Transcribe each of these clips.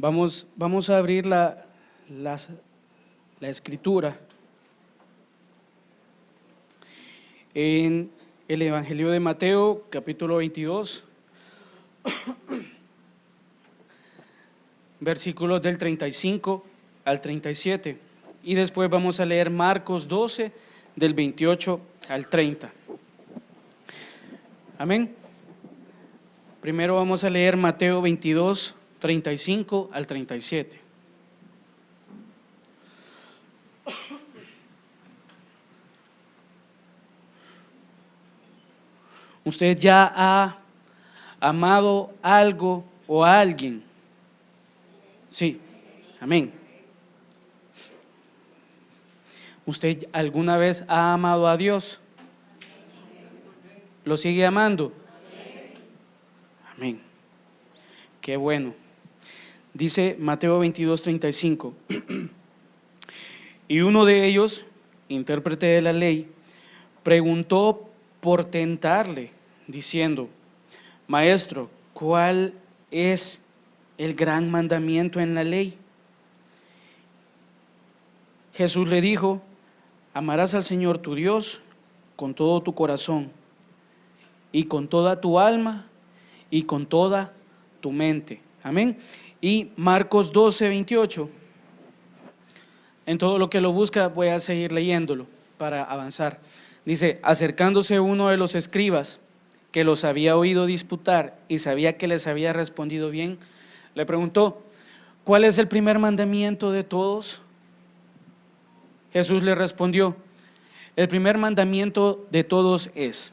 Vamos a abrir la escritura en el Evangelio de Mateo, capítulo 22, versículos del 35 al 37. Y después vamos a leer Marcos 12, del 28 al 30. Amén. Primero vamos a leer Mateo 22, 35 al 37. ¿Usted ya ha amado algo o a alguien? Sí, amén. ¿Usted alguna vez ha amado a Dios? ¿Lo sigue amando? Amén. Qué bueno. Dice Mateo 22, 35. Y uno de ellos, intérprete de la ley, preguntó por tentarle, diciendo: Maestro, ¿cuál es el gran mandamiento en la ley? Jesús le dijo: amarás al Señor tu Dios con todo tu corazón, y con toda tu alma, y con toda tu mente. Amén. Y Marcos 12, 28. En todo lo que lo busca, voy a seguir leyéndolo para avanzar. Dice: acercándose uno de los escribas, que los había oído disputar y sabía que les había respondido bien, le preguntó: ¿cuál es el primer mandamiento de todos? Jesús le respondió: el primer mandamiento de todos es: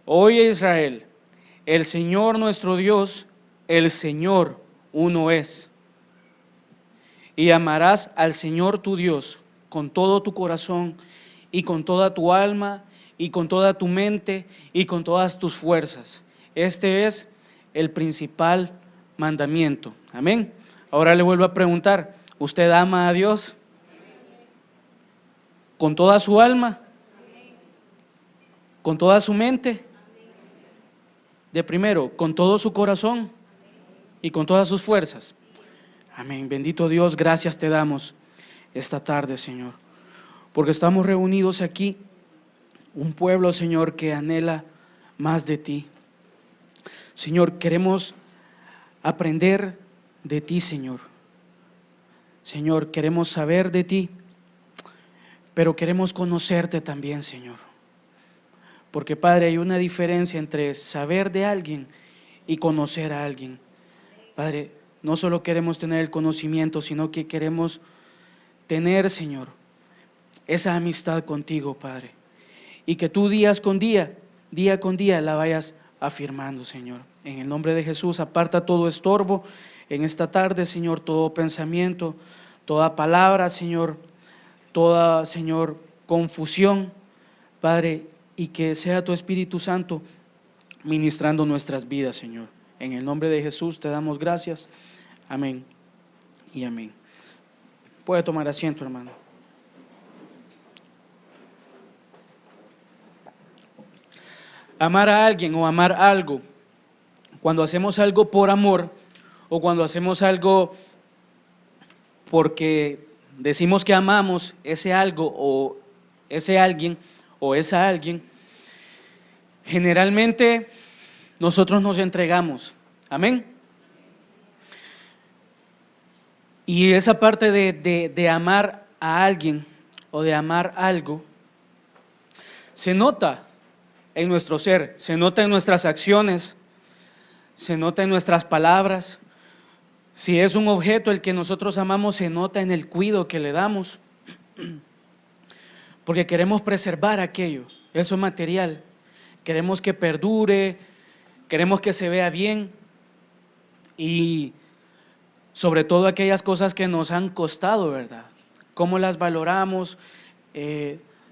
oye Israel, el Señor nuestro Dios, el Señor uno es. Y amarás al Señor tu Dios con todo tu corazón y con toda tu alma y con toda tu mente y con todas tus fuerzas. Este es el principal mandamiento. Amén. Ahora le vuelvo a preguntar: ¿usted ama a Dios con toda su alma? ¿Con toda su mente? De primero, con todo su corazón y con todas sus fuerzas. Amén. Bendito Dios, gracias te damos esta tarde, Señor, porque estamos reunidos aquí, un pueblo, Señor, que anhela más de ti. Señor, queremos aprender de ti, Señor. Señor, queremos saber de ti, pero queremos conocerte también, Señor. Porque, Padre, hay una diferencia entre saber de alguien y conocer a alguien. Padre, no solo queremos tener el conocimiento, sino que queremos tener, Señor, esa amistad contigo, Padre. Y que tú día con día la vayas afirmando, Señor. En el nombre de Jesús, aparta todo estorbo en esta tarde, Señor, todo pensamiento, toda palabra, Señor, toda, Señor, confusión, Padre, y que sea tu Espíritu Santo ministrando nuestras vidas, Señor. En el nombre de Jesús te damos gracias. Amén y amén. Puede tomar asiento, hermano. Amar a alguien o amar algo, cuando hacemos algo por amor o cuando hacemos algo porque decimos que amamos ese algo o ese alguien o esa alguien, generalmente nosotros nos entregamos. Amén. Y esa parte de amar a alguien o de amar algo se nota en nuestro ser, se nota en nuestras acciones, se nota en nuestras palabras. Si es un objeto el que nosotros amamos, se nota en el cuidado que le damos, porque queremos preservar aquello, eso material, queremos que perdure, queremos que se vea bien, y sobre todo aquellas cosas que nos han costado, ¿verdad? ¿Cómo las valoramos?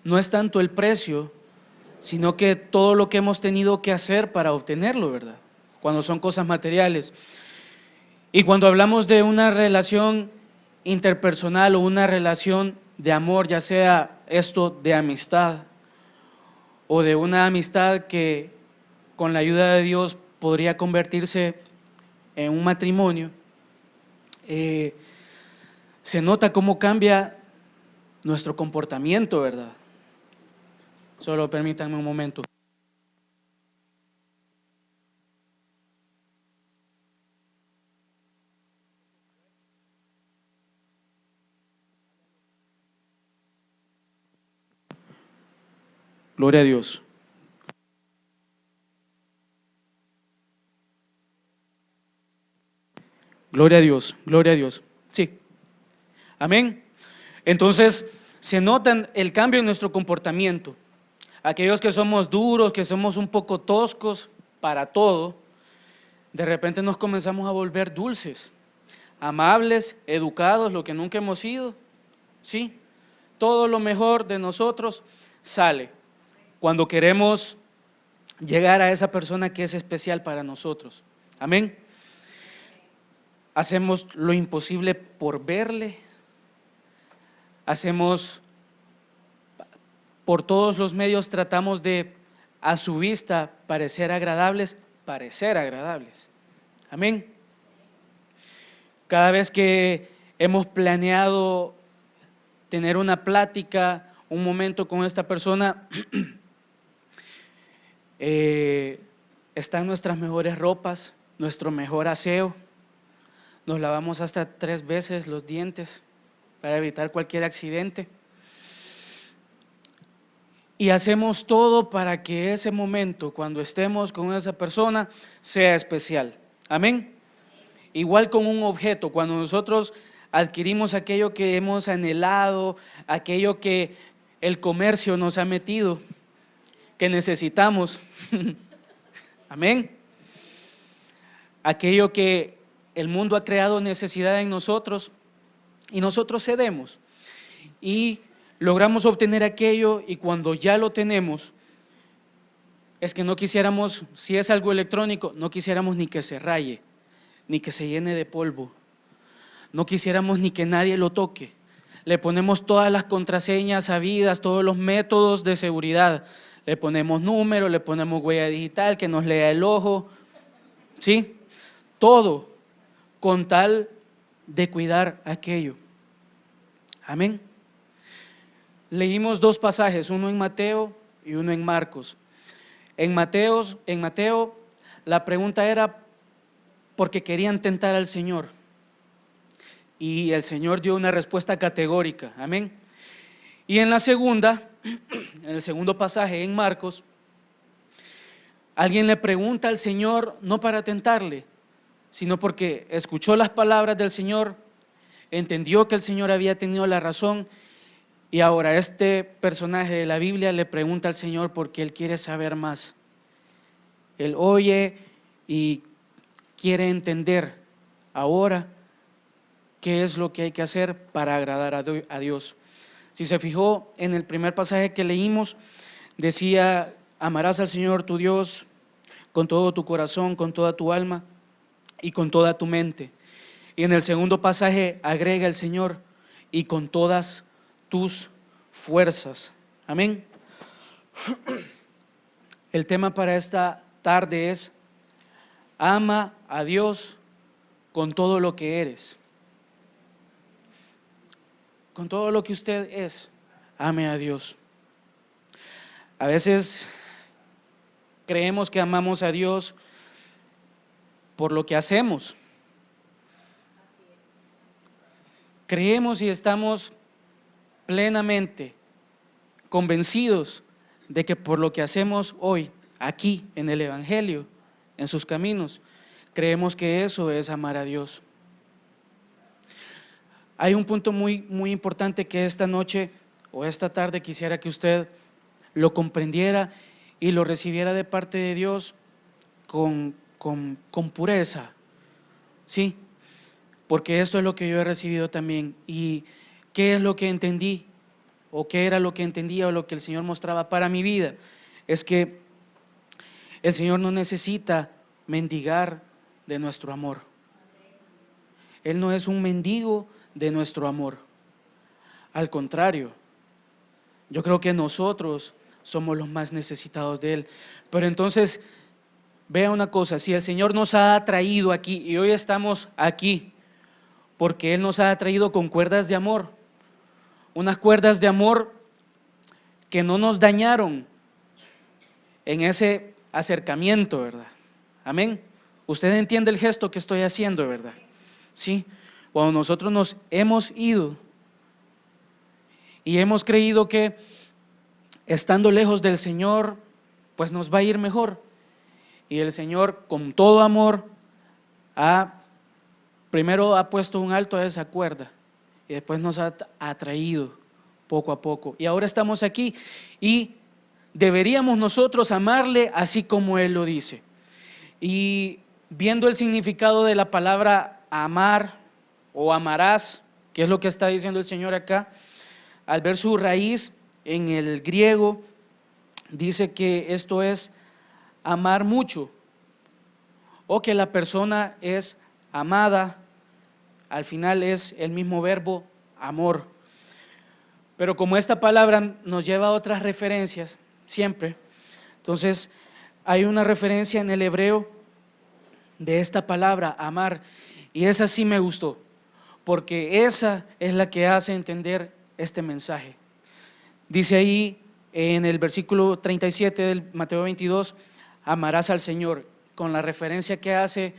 No es tanto el precio, sino que todo lo que hemos tenido que hacer para obtenerlo, ¿verdad? Cuando son cosas materiales. Y cuando hablamos de una relación interpersonal o una relación de amor, ya sea esto de amistad o de una amistad que con la ayuda de Dios podría convertirse en un matrimonio, eh, se nota cómo cambia nuestro comportamiento, ¿verdad? Solo permítanme un momento. Gloria a Dios. Gloria a Dios, gloria a Dios. Sí, amén. Entonces, se nota el cambio en nuestro comportamiento. Aquellos que somos duros, que somos un poco toscos para todo, de repente nos comenzamos a volver dulces, amables, educados, lo que nunca hemos sido. Sí, todo lo mejor de nosotros sale cuando queremos llegar a esa persona que es especial para nosotros. Amén. Hacemos lo imposible por verle, hacemos por todos los medios, tratamos de a su vista parecer agradables, Amén. Cada vez que hemos planeado tener una plática, un momento con esta persona, están nuestras mejores ropas, nuestro mejor aseo, nos lavamos hasta 3 veces los dientes para evitar cualquier accidente. Y hacemos todo para que ese momento, cuando estemos con esa persona, sea especial. Amén. Igual con un objeto, cuando nosotros adquirimos aquello que hemos anhelado, aquello que el comercio nos ha metido, que necesitamos. Amén. Aquello que el mundo ha creado necesidad en nosotros y nosotros cedemos. Y logramos obtener aquello y cuando ya lo tenemos, es que no quisiéramos, si es algo electrónico, no quisiéramos ni que se raye, ni que se llene de polvo, no quisiéramos ni que nadie lo toque. Le ponemos todas las contraseñas sabidas, todos los métodos de seguridad, le ponemos número, le ponemos huella digital, que nos lea el ojo, ¿sí? Todo con tal de cuidar aquello. Amén. Leímos 2 pasajes, uno en Mateo y uno en Marcos. En Mateo, la pregunta era porque querían tentar al Señor. Y el Señor dio una respuesta categórica. Amén. Y en la segunda, en el segundo pasaje, en Marcos, alguien le pregunta al Señor no para tentarle, sino porque escuchó las palabras del Señor, entendió que el Señor había tenido la razón. Y ahora este personaje de la Biblia le pregunta al Señor porque él quiere saber más. Él oye y quiere entender ahora qué es lo que hay que hacer para agradar a Dios. Si se fijó en el primer pasaje que leímos, decía, amarás al Señor tu Dios con todo tu corazón, con toda tu alma y con toda tu mente. Y en el segundo pasaje agrega el Señor, y con todas tus fuerzas. Amén. El tema para esta tarde es, ama a Dios con todo lo que eres. Con todo lo que usted es, ame a Dios. A veces creemos que amamos a Dios por lo que hacemos. Creemos y estamos plenamente convencidos de que por lo que hacemos hoy, aquí en el Evangelio, en sus caminos, creemos que eso es amar a Dios. Hay un punto muy importante que esta noche o esta tarde quisiera que usted lo comprendiera y lo recibiera de parte de Dios con pureza, ¿sí? Porque esto es lo que yo he recibido también. ¿Y qué es lo que entendí? ¿O qué era lo que entendía o lo que el Señor mostraba para mi vida? Es que el Señor no necesita mendigar de nuestro amor. Él no es un mendigo de nuestro amor. Al contrario, yo creo que nosotros somos los más necesitados de Él. Pero entonces, vea una cosa, si el Señor nos ha traído aquí y hoy estamos aquí, porque Él nos ha atraído con cuerdas de amor, unas cuerdas de amor que no nos dañaron en ese acercamiento, ¿verdad? Amén. Usted entiende el gesto que estoy haciendo, ¿verdad? Sí. Cuando nosotros nos hemos ido y hemos creído que estando lejos del Señor, pues nos va a ir mejor. Y el Señor, con todo amor, primero ha puesto un alto a esa cuerda y después nos ha atraído poco a poco. Y ahora estamos aquí y deberíamos nosotros amarle así como Él lo dice. Y viendo el significado de la palabra amar o amarás, que es lo que está diciendo el Señor acá, al ver su raíz en el griego, dice que esto es amar mucho, o que la persona es amada, al final es el mismo verbo amor. Pero como esta palabra nos lleva a otras referencias, siempre, entonces hay una referencia en el hebreo de esta palabra, amar, y esa sí me gustó, porque esa es la que hace entender este mensaje. Dice ahí en el versículo 37 del Mateo 22, amarás al Señor, con la referencia que hace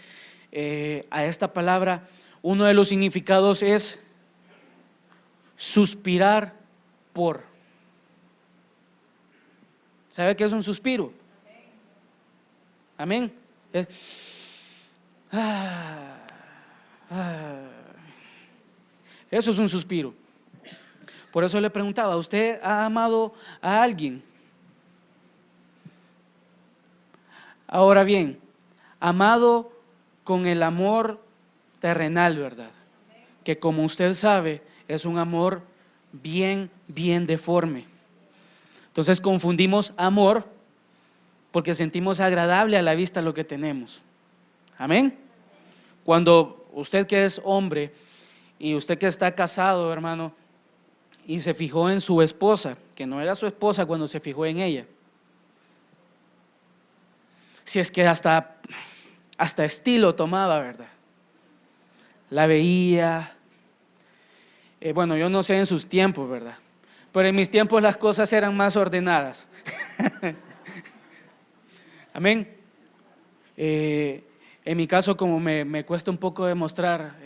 a esta palabra. Uno de los significados es suspirar por. ¿Sabe qué es un suspiro? Amén. Es, eso es un suspiro. Por eso le preguntaba, ¿usted ha amado a alguien? Ahora bien, amado con el amor terrenal, ¿verdad? Que como usted sabe, es un amor bien deforme. Entonces confundimos amor porque sentimos agradable a la vista lo que tenemos. Amén. Cuando usted que es hombre y usted que está casado, hermano, y se fijó en su esposa, que no era su esposa cuando se fijó en ella. Si es que hasta estilo tomaba, ¿verdad? La veía. Bueno, yo no sé en sus tiempos, ¿verdad? Pero en mis tiempos las cosas eran más ordenadas. Amén. En mi caso, como me cuesta un poco demostrar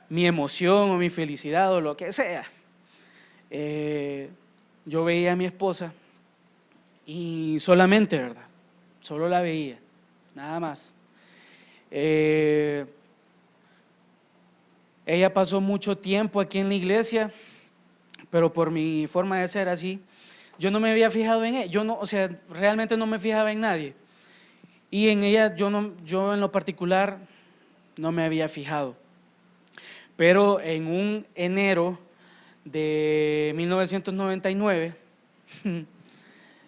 mi emoción o mi felicidad o lo que sea, yo veía a mi esposa y solamente, ¿verdad? Solo la veía, nada más. Ella pasó mucho tiempo aquí en la iglesia, pero por mi forma de ser así, yo no me había fijado en ella. Yo no, o sea, realmente no me fijaba en nadie. Y en ella yo en lo particular no me había fijado. Pero en un enero de 1999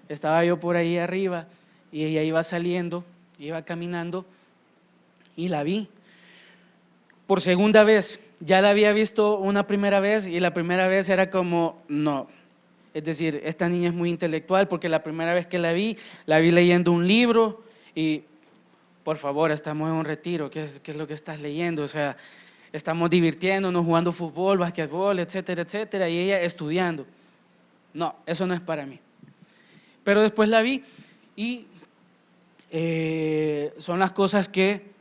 estaba yo por ahí arriba y ella iba saliendo, iba caminando y la vi por segunda vez. Ya la había visto una primera vez y la primera vez era como, no, es decir, esta niña es muy intelectual porque la primera vez que la vi leyendo un libro y, por favor, estamos en un retiro, ¿qué es lo que estás leyendo? O sea, estamos divirtiéndonos, jugando fútbol, basquetbol, etcétera, etcétera, y ella estudiando. No, eso no es para mí. Pero después la vi y son las cosas que,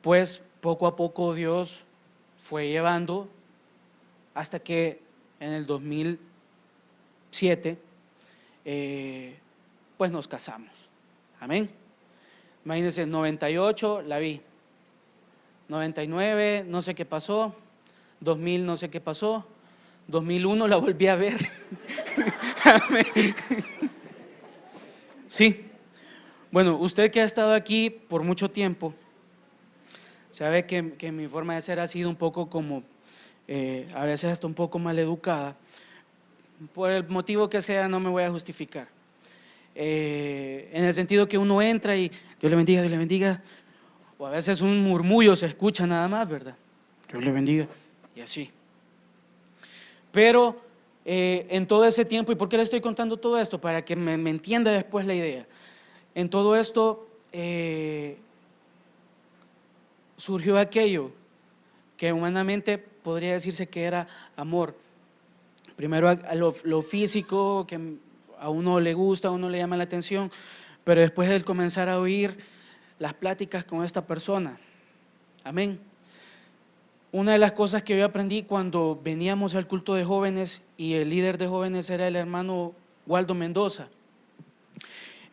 pues, poco a poco Dios fue llevando hasta que en el 2007, pues nos casamos. Amén. Imagínense, en 98 la vi, 99 no sé qué pasó, 2000 no sé qué pasó, 2001 la volví a ver. Amén. Sí. Bueno, usted que ha estado aquí por mucho tiempo, sabe que mi forma de ser ha sido un poco como, a veces hasta un poco maleducada. Por el motivo que sea, no me voy a justificar. En el sentido que uno entra y Dios le bendiga, o a veces un murmullo se escucha nada más, ¿verdad? Dios le bendiga, y así. Pero en todo ese tiempo, ¿y por qué le estoy contando todo esto? Para que me entienda después la idea. En todo esto surgió aquello que humanamente podría decirse que era amor. Primero a lo físico, que a uno le gusta, a uno le llama la atención, pero después el comenzar a oír las pláticas con esta persona. Amén. Una de las cosas que yo aprendí cuando veníamos al culto de jóvenes y el líder de jóvenes era el hermano Waldo Mendoza,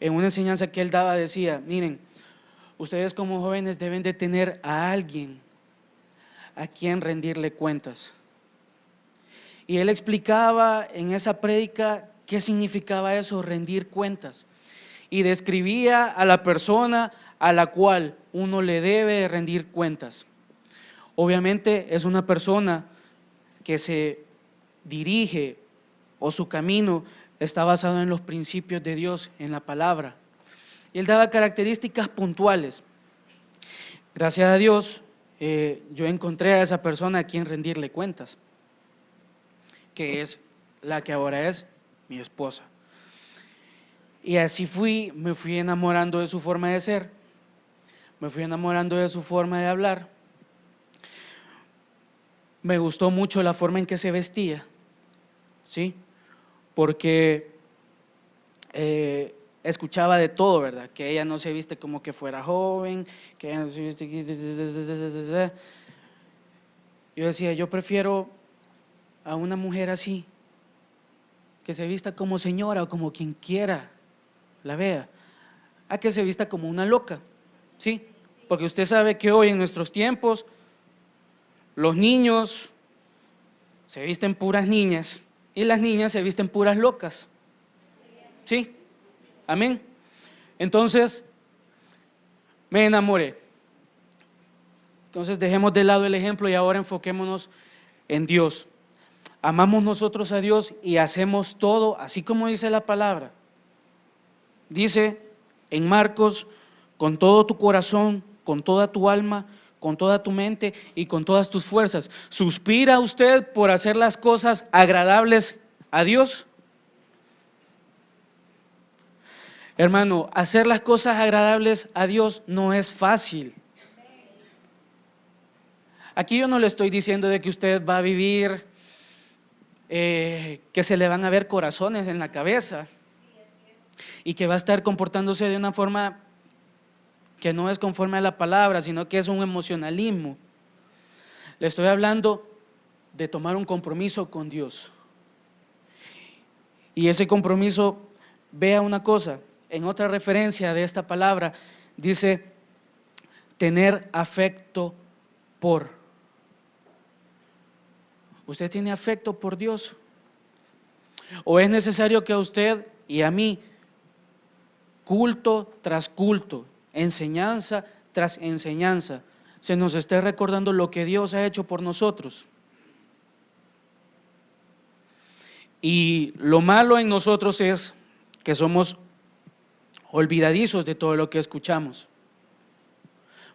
en una enseñanza que él daba decía, miren, ustedes como jóvenes deben de tener a alguien a quien rendirle cuentas. Y él explicaba en esa prédica qué significaba eso, rendir cuentas. Y describía a la persona a la cual uno le debe rendir cuentas. Obviamente es una persona que se dirige o su camino está basado en los principios de Dios, en la palabra. Y él daba características puntuales. Gracias a Dios, yo encontré a esa persona a quien rendirle cuentas, que es la que ahora es mi esposa. Y así me fui enamorando de su forma de ser, me fui enamorando de su forma de hablar. Me gustó mucho la forma en que se vestía, ¿sí? Porque escuchaba de todo, ¿verdad? Que ella no se viste como que fuera joven, que ella no se viste... Yo decía, yo prefiero a una mujer así, que se vista como señora o como quien quiera la vea, a que se vista como una loca, ¿sí? Porque usted sabe que hoy en nuestros tiempos los niños se visten puras niñas y las niñas se visten puras locas, ¿sí? Amén. Entonces me enamoré. Entonces dejemos de lado el ejemplo y ahora enfoquémonos en Dios. Amamos nosotros a Dios y hacemos todo así como dice la palabra. Dice en Marcos, con todo tu corazón, con toda tu alma, con toda tu mente y con todas tus fuerzas. ¿Suspira usted por hacer las cosas agradables a Dios? Hermano, hacer las cosas agradables a Dios no es fácil. Aquí yo no le estoy diciendo de que usted va a vivir, que se le van a ver corazones en la cabeza y que va a estar comportándose de una forma que no es conforme a la palabra, sino que es un emocionalismo. Le estoy hablando de tomar un compromiso con Dios. Y ese compromiso, vea una cosa, en otra referencia de esta palabra, dice tener afecto por. ¿Usted tiene afecto por Dios? ¿O es necesario que a usted y a mí, culto tras culto, enseñanza tras enseñanza, se nos esté recordando lo que Dios ha hecho por nosotros? Y lo malo en nosotros es que somos olvidadizos de todo lo que escuchamos,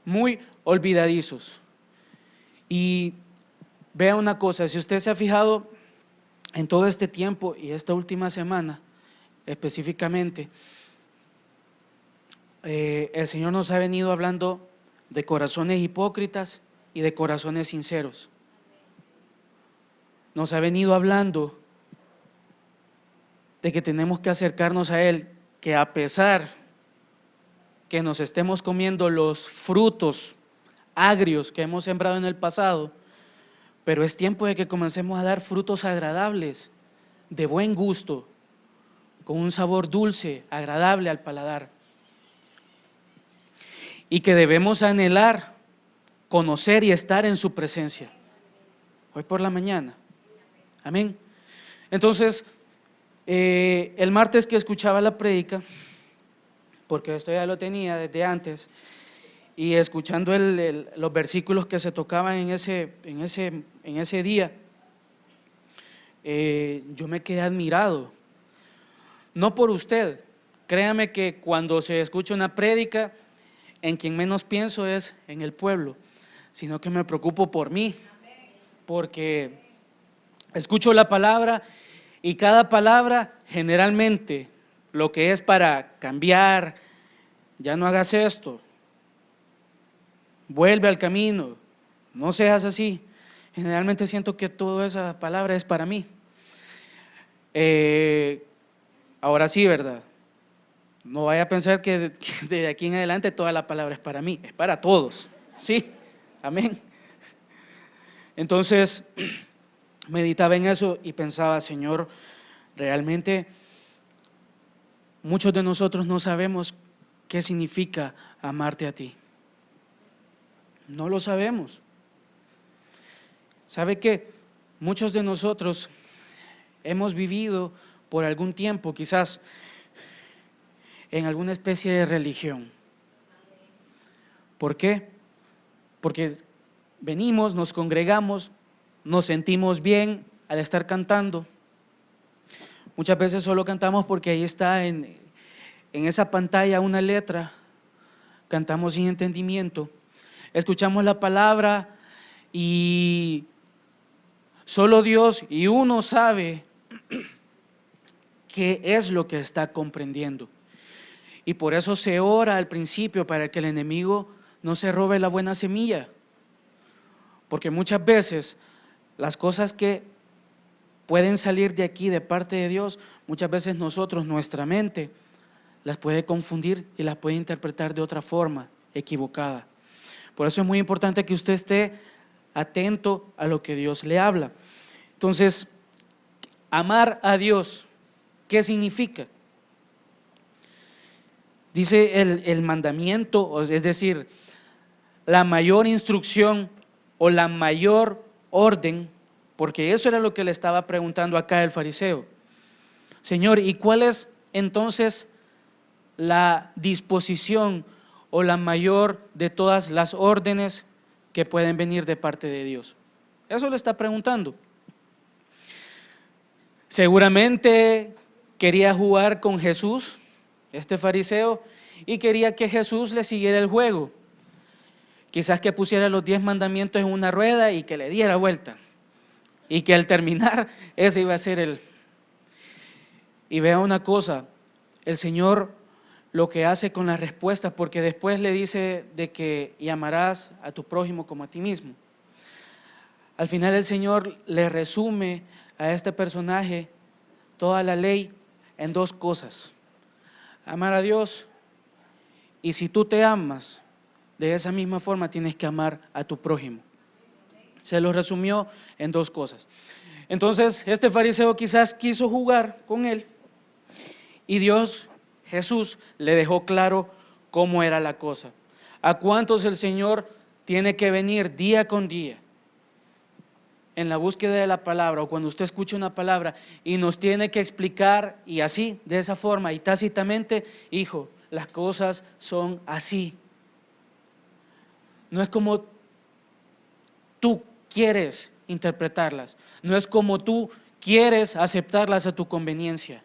muy olvidadizos. Y vea una cosa, si usted se ha fijado en todo este tiempo y esta última semana específicamente, el Señor nos ha venido hablando de corazones hipócritas y de corazones sinceros. Nos ha venido hablando de que tenemos que acercarnos a Él, que a pesar que nos estemos comiendo los frutos agrios que hemos sembrado en el pasado, pero es tiempo de que comencemos a dar frutos agradables, de buen gusto, con un sabor dulce, agradable al paladar. Y que debemos anhelar, conocer y estar en su presencia. Hoy por la mañana. Amén. Entonces, el martes que escuchaba la prédica, porque esto ya lo tenía desde antes, y escuchando los versículos que se tocaban en ese día, yo me quedé admirado. No por usted, créame que cuando se escucha una prédica, en quien menos pienso es en el pueblo, sino que me preocupo por mí, porque escucho la palabra y cada palabra generalmente lo que es para cambiar, ya no hagas esto, vuelve al camino, No seas así. Generalmente siento que toda esa palabra es para mí. Ahora sí, ¿verdad? No vaya a pensar que de aquí en adelante toda la palabra es para mí, es para todos. Sí, amén. Entonces, meditaba en eso y pensaba, Señor, realmente muchos de nosotros no sabemos qué significa amarte a ti. No lo sabemos. ¿Sabe qué? Muchos de nosotros hemos vivido por algún tiempo, quizás, en alguna especie de religión. ¿Por qué? Porque venimos, nos congregamos, nos sentimos bien al estar cantando. Muchas veces solo cantamos porque ahí está en esa pantalla una letra, cantamos sin entendimiento, escuchamos la palabra y solo Dios y uno sabe qué es lo que está comprendiendo. Y por eso se ora al principio para que el enemigo no se robe la buena semilla. Porque muchas veces las cosas que pueden salir de aquí de parte de Dios, muchas veces nosotros, nuestra mente, las puede confundir y las puede interpretar de otra forma, equivocada. Por eso es muy importante que usted esté atento a lo que Dios le habla. Entonces, amar a Dios, ¿qué significa? Dice el mandamiento, es decir, la mayor instrucción o la mayor orden, porque eso era lo que le estaba preguntando acá el fariseo. Señor, ¿y cuál es entonces la disposición o la mayor de todas las órdenes que pueden venir de parte de Dios? Eso le está preguntando. Seguramente quería jugar con Jesús, este fariseo, y quería que Jesús le siguiera el juego. Quizás que pusiera los 10 mandamientos en una rueda y que le diera vuelta. Y que al terminar, ese iba a ser el... Y vea una cosa, el Señor lo que hace con las respuestas, porque después le dice de que y amarás a tu prójimo como a ti mismo. Al final el Señor le resume a este personaje toda la ley en dos cosas: amar a Dios, y si tú te amas, de esa misma forma tienes que amar a tu prójimo. Se lo resumió en dos cosas. Entonces, este fariseo quizás quiso jugar con él y Dios, Jesús, le dejó claro cómo era la cosa. ¿A cuántos el Señor tiene que venir día con día en la búsqueda de la palabra, o cuando usted escucha una palabra y nos tiene que explicar, y así, de esa forma y tácitamente, hijo, las cosas son así? No es como tú quieres interpretarlas, no es como tú quieres aceptarlas a tu conveniencia,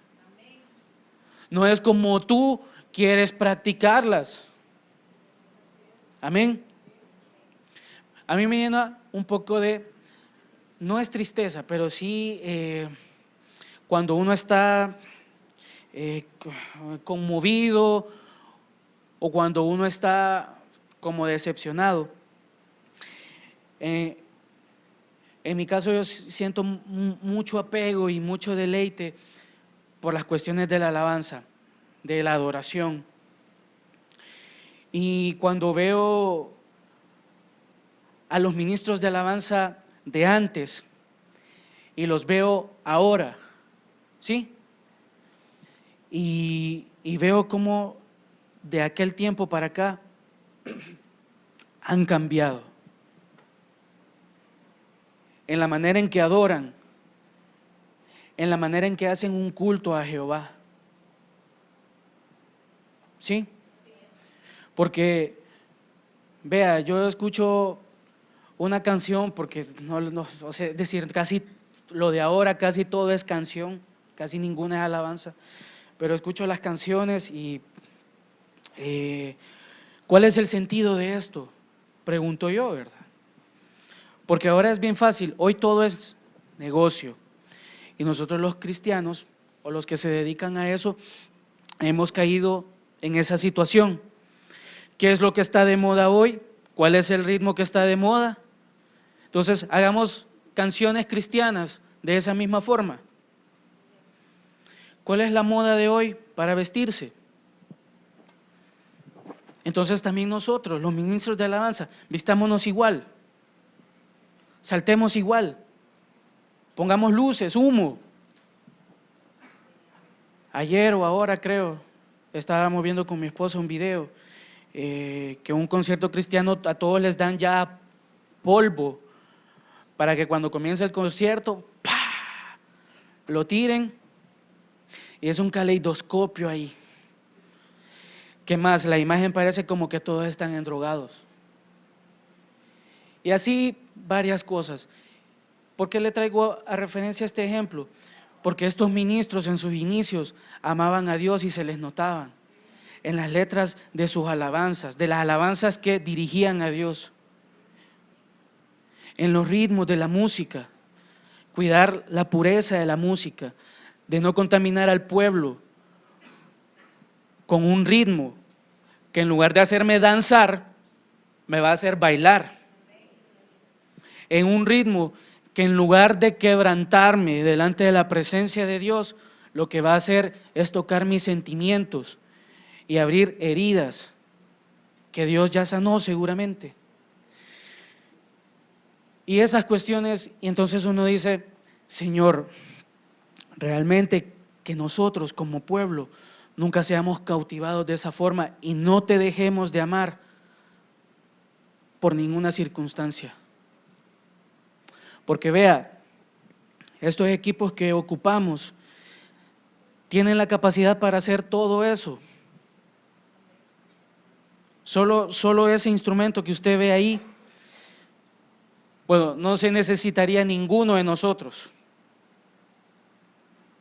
no es como tú quieres practicarlas. Amén. A mí me llena un poco de, no es tristeza, pero sí cuando uno está conmovido o cuando uno está como decepcionado. En mi caso yo siento mucho apego y mucho deleite por las cuestiones de la alabanza, de la adoración. Y cuando veo a los ministros de alabanza de antes y los veo ahora, ¿sí? Y veo cómo de aquel tiempo para acá han cambiado en la manera en que adoran, en la manera en que hacen un culto a Jehová. ¿Sí? Porque, vea, yo escucho una canción, porque o sea, es decir, casi lo de ahora, casi todo es canción, casi ninguna es alabanza, pero escucho las canciones y ¿cuál es el sentido de esto? Pregunto yo, ¿verdad? Porque ahora es bien fácil, hoy todo es negocio y nosotros los cristianos o los que se dedican a eso hemos caído en esa situación. ¿Qué es lo que está de moda hoy? ¿Cuál es el ritmo que está de moda? Entonces, hagamos canciones cristianas de esa misma forma. ¿Cuál es la moda de hoy para vestirse? Entonces también nosotros, los ministros de alabanza, vistámonos igual, saltemos igual, pongamos luces, humo. Ayer o ahora creo, estábamos viendo con mi esposa un video, que un concierto cristiano a todos les dan ya polvo, para que cuando comience el concierto, ¡pah!, lo tiren, y es un caleidoscopio ahí. ¿Qué más? La imagen parece como que todos están endrogados. Y así varias cosas. ¿Por qué le traigo a referencia este ejemplo? Porque estos ministros en sus inicios amaban a Dios y se les notaban en las letras de sus alabanzas, de las alabanzas que dirigían a Dios, en los ritmos de la música, cuidar la pureza de la música, de no contaminar al pueblo con un ritmo que en lugar de hacerme danzar, me va a hacer bailar, en un ritmo que en lugar de quebrantarme delante de la presencia de Dios, lo que va a hacer es tocar mis sentimientos y abrir heridas que Dios ya sanó seguramente. Y esas cuestiones, y entonces uno dice, Señor, realmente que nosotros como pueblo nunca seamos cautivados de esa forma y no te dejemos de amar por ninguna circunstancia. Porque vea, estos equipos que ocupamos tienen la capacidad para hacer todo eso. Solo ese instrumento que usted ve ahí, bueno, no se necesitaría ninguno de nosotros.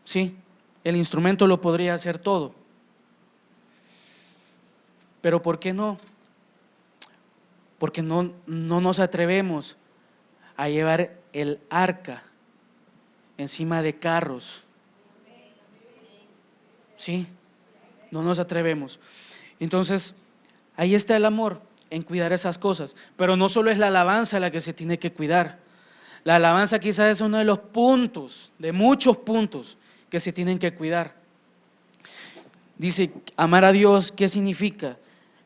Sí, el instrumento lo podría hacer todo. Pero ¿por qué no? Porque no nos atrevemos a llevar el arca encima de carros. Sí, no nos atrevemos. Entonces, ahí está el amor, en cuidar esas cosas. Pero no solo es la alabanza la que se tiene que cuidar. La alabanza quizás es uno de los puntos, de muchos puntos que se tienen que cuidar. Dice, amar a Dios, ¿qué significa?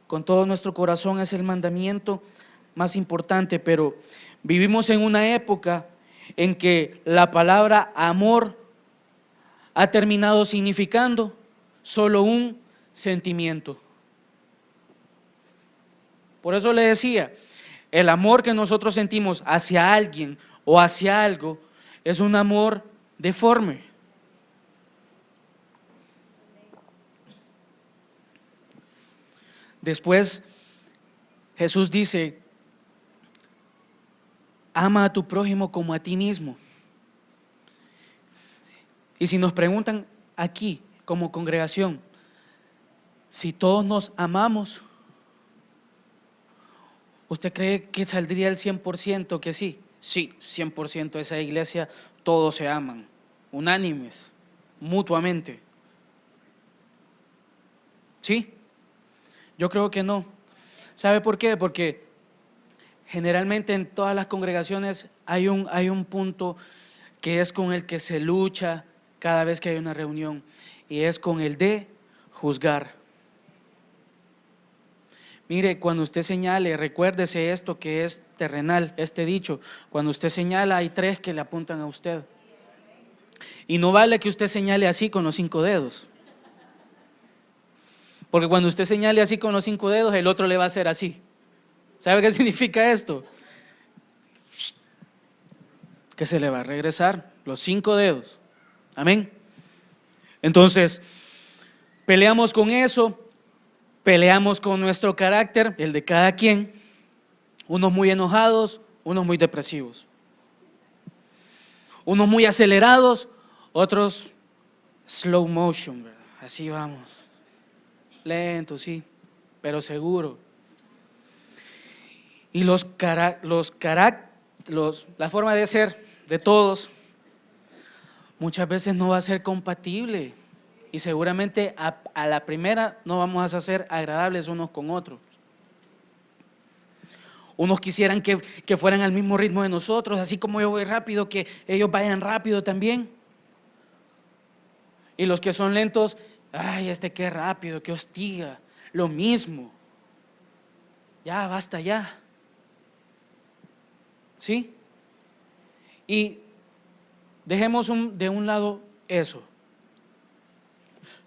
Con todo nuestro corazón es el mandamiento más importante, pero vivimos en una época en que la palabra amor ha terminado significando solo un sentimiento. Por eso le decía, el amor que nosotros sentimos hacia alguien o hacia algo es un amor deforme. Después Jesús dice, ama a tu prójimo como a ti mismo. Y si nos preguntan aquí, como congregación, si todos nos amamos, ¿usted cree que saldría el 100% que sí? Sí, 100% de esa iglesia, todos se aman, unánimes, mutuamente. ¿Sí? Yo creo que no. ¿Sabe por qué? Porque generalmente en todas las congregaciones hay un punto que es con el que se lucha cada vez que hay una reunión, y es con el de juzgar. Mire, cuando usted señale, recuérdese esto que es terrenal, este dicho, cuando usted señala hay 3 que le apuntan a usted. Y no vale que usted señale así con los 5 dedos. Porque cuando usted señale así con los 5 dedos, el otro le va a hacer así. ¿Sabe qué significa esto? Que se le va a regresar los 5 dedos. Amén. Entonces, peleamos con eso, peleamos con nuestro carácter, el de cada quien, unos muy enojados, unos muy depresivos, unos muy acelerados, otros slow motion, ¿verdad? Así vamos, lento, sí, pero seguro. Y la forma de ser de todos muchas veces no va a ser compatible, y seguramente a la primera no vamos a ser agradables unos con otros. Unos quisieran que fueran al mismo ritmo de nosotros, así como yo voy rápido, que ellos vayan rápido también. Y los que son lentos, ay, qué rápido, qué hostiga, lo mismo. Ya, basta ya. ¿Sí? Y dejemos de un lado eso,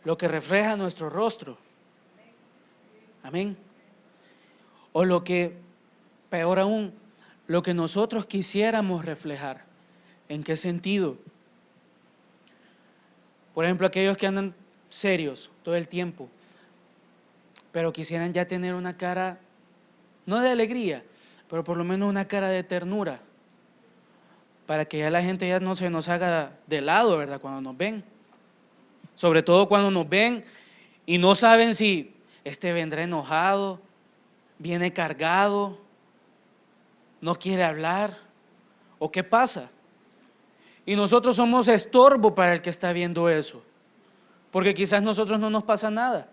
lo que refleja nuestro rostro. Amén. O lo que, peor aún, lo que nosotros quisiéramos reflejar. ¿En qué sentido? Por ejemplo, aquellos que andan serios todo el tiempo, pero quisieran ya tener una cara, no de alegría, pero por lo menos una cara de ternura, para que ya la gente ya no se nos haga de lado, ¿verdad? Cuando nos ven. Sobre todo cuando nos ven y no saben si vendrá enojado, viene cargado, no quiere hablar, o qué pasa. Y nosotros somos estorbo para el que está viendo eso, porque quizás nosotros no nos pasa nada,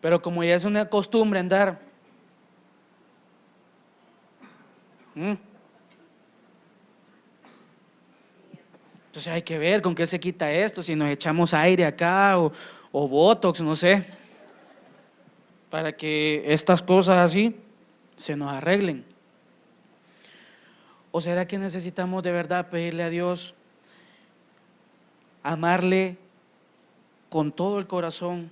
pero como ya es una costumbre andar, entonces hay que ver con qué se quita esto, si nos echamos aire acá o Botox, no sé, para que estas cosas así se nos arreglen. ¿O será que necesitamos de verdad pedirle a Dios, amarle con todo el corazón,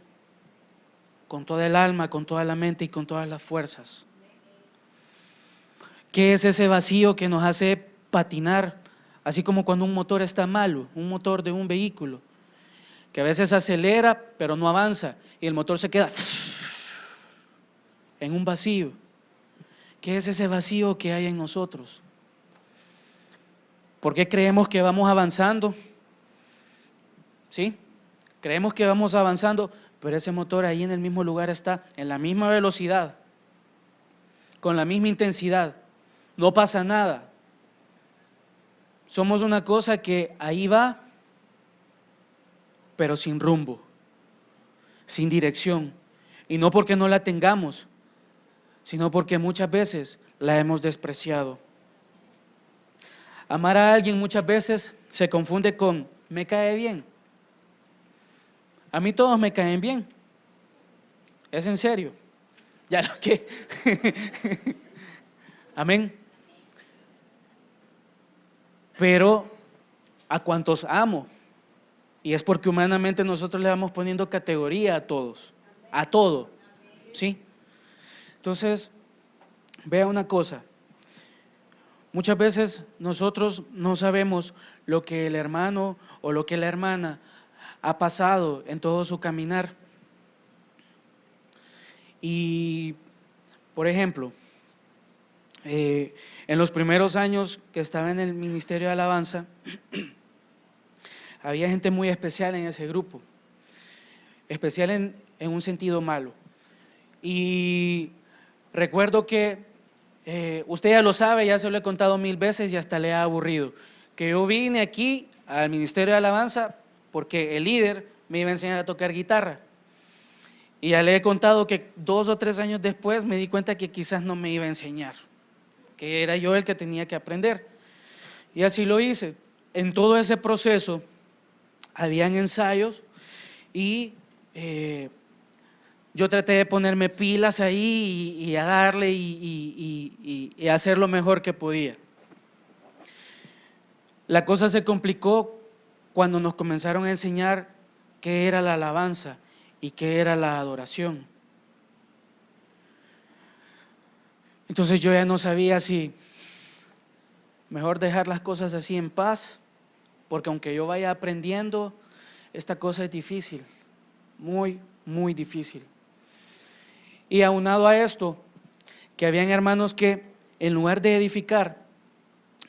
con toda el alma, con toda la mente y con todas las fuerzas? ¿Qué es ese vacío que nos hace patinar? Así como cuando un motor está malo, un motor de un vehículo, que a veces acelera pero no avanza y el motor se queda en un vacío. ¿Qué es ese vacío que hay en nosotros? ¿Por qué creemos que vamos avanzando? ¿Sí? Creemos que vamos avanzando, pero ese motor ahí en el mismo lugar está, en la misma velocidad, con la misma intensidad. No pasa nada. Somos una cosa que ahí va, pero sin rumbo, sin dirección. Y no porque no la tengamos, sino porque muchas veces la hemos despreciado. Amar a alguien muchas veces se confunde con me cae bien. A mí todos me caen bien. Es en serio. Ya lo que. Amén. Pero a cuantos amo. Y es porque humanamente nosotros le vamos poniendo categoría a todos. A todo. ¿Sí? Entonces, vea una cosa. Muchas veces nosotros no sabemos lo que el hermano o lo que la hermana ha pasado en todo su caminar. Y, por ejemplo, en los primeros años que estaba en el Ministerio de Alabanza, había gente muy especial en ese grupo, especial en un sentido malo. Y recuerdo que, usted ya lo sabe, ya se lo he contado 1000 veces y hasta le ha aburrido, que yo vine aquí al Ministerio de Alabanza porque el líder me iba a enseñar a tocar guitarra. Y ya le he contado que 2 o 3 años después me di cuenta que quizás no me iba a enseñar, que era yo el que tenía que aprender. Y así lo hice. En todo ese proceso habían ensayos y yo traté de ponerme pilas ahí y a darle y hacer lo mejor que podía. La cosa se complicó cuando nos comenzaron a enseñar qué era la alabanza y qué era la adoración. Entonces yo ya no sabía si mejor dejar las cosas así en paz, porque aunque yo vaya aprendiendo, esta cosa es difícil, muy, muy difícil. Y aunado a esto, que habían hermanos que en lugar de edificar,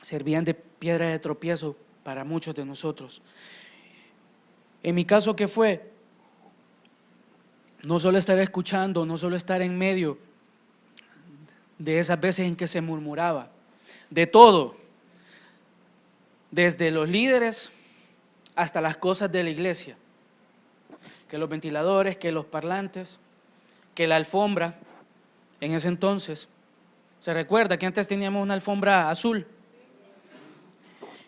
servían de piedra de tropiezo para muchos de nosotros. En mi caso, ¿qué fue? No solo estar escuchando, no solo estar en medio de esas veces en que se murmuraba, de todo, desde los líderes hasta las cosas de la iglesia, que los ventiladores, que los parlantes, que la alfombra, en ese entonces, ¿Se recuerda que antes teníamos una alfombra azul?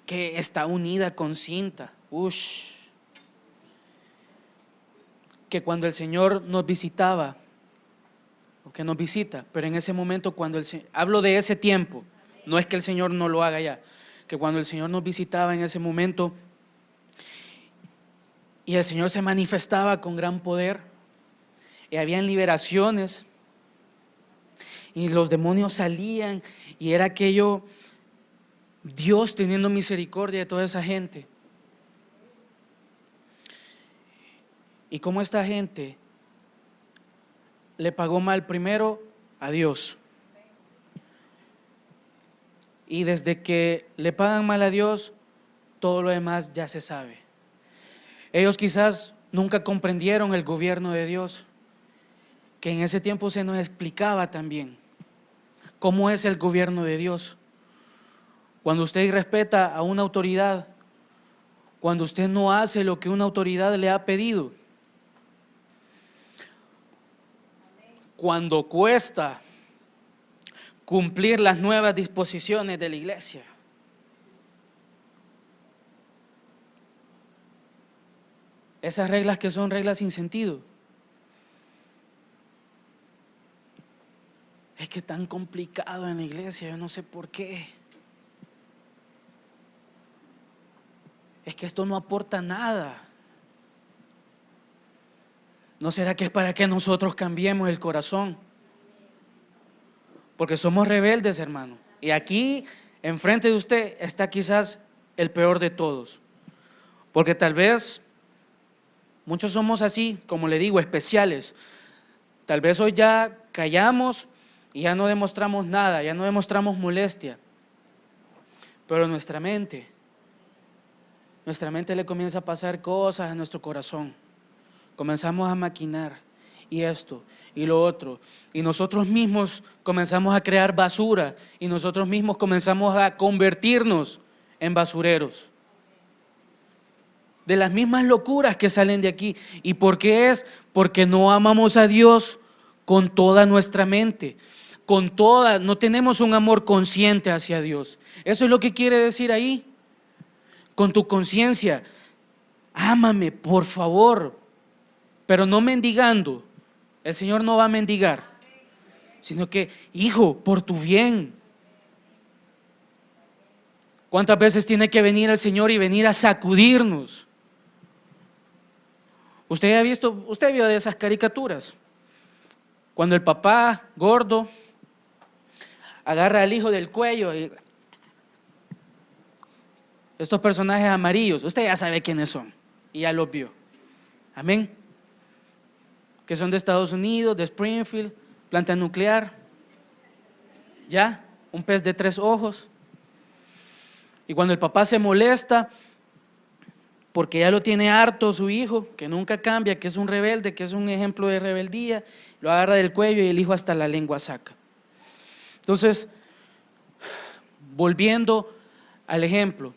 Que está unida con cinta. Ush. Que cuando el Señor nos visitaba, o que nos visita, pero en ese momento cuando hablo de ese tiempo, no es que el Señor no lo haga ya, que cuando el Señor nos visitaba en ese momento y el Señor se manifestaba con gran poder y habían liberaciones y los demonios salían y era aquello, Dios teniendo misericordia de toda esa gente. Y cómo esta gente le pagó mal primero a Dios. Y desde que le pagan mal a Dios, todo lo demás ya se sabe. Ellos quizás nunca comprendieron el gobierno de Dios, que en ese tiempo se nos explicaba también cómo es el gobierno de Dios. Cuando usted irrespeta a una autoridad, cuando usted no hace lo que una autoridad le ha pedido, cuando cuesta cumplir las nuevas disposiciones de la iglesia. Esas reglas que son reglas sin sentido. Es que es tan complicado en la iglesia, yo no sé por qué. Es que esto no aporta nada. ¿No será que es para que nosotros cambiemos el corazón? Porque somos rebeldes, hermano. Y aquí, enfrente de usted, está quizás el peor de todos. Porque tal vez muchos somos así, como le digo, especiales. Tal vez hoy ya callamos y ya no demostramos nada, ya no demostramos molestia. Pero nuestra mente le comienza a pasar cosas a nuestro corazón. Comenzamos a maquinar y esto y lo otro. Y nosotros mismos comenzamos a crear basura y nosotros mismos comenzamos a convertirnos en basureros. De las mismas locuras que salen de aquí. ¿Y por qué es? Porque no amamos a Dios con toda nuestra mente, no tenemos un amor consciente hacia Dios. Eso es lo que quiere decir ahí. Con tu conciencia, ámame, por favor, pero no mendigando. El Señor no va a mendigar, sino que, hijo, por tu bien. ¿Cuántas veces tiene que venir el Señor y venir a sacudirnos? Usted vio de esas caricaturas, cuando el papá gordo agarra al hijo del cuello y estos personajes amarillos, usted ya sabe quiénes son y ya los vio. Amén. Que son de Estados Unidos, de Springfield, planta nuclear. Ya, un pez de 3 ojos. Y cuando el papá se molesta porque ya lo tiene harto su hijo, que nunca cambia, que es un rebelde, que es un ejemplo de rebeldía, lo agarra del cuello y el hijo hasta la lengua saca. Entonces, volviendo al ejemplo,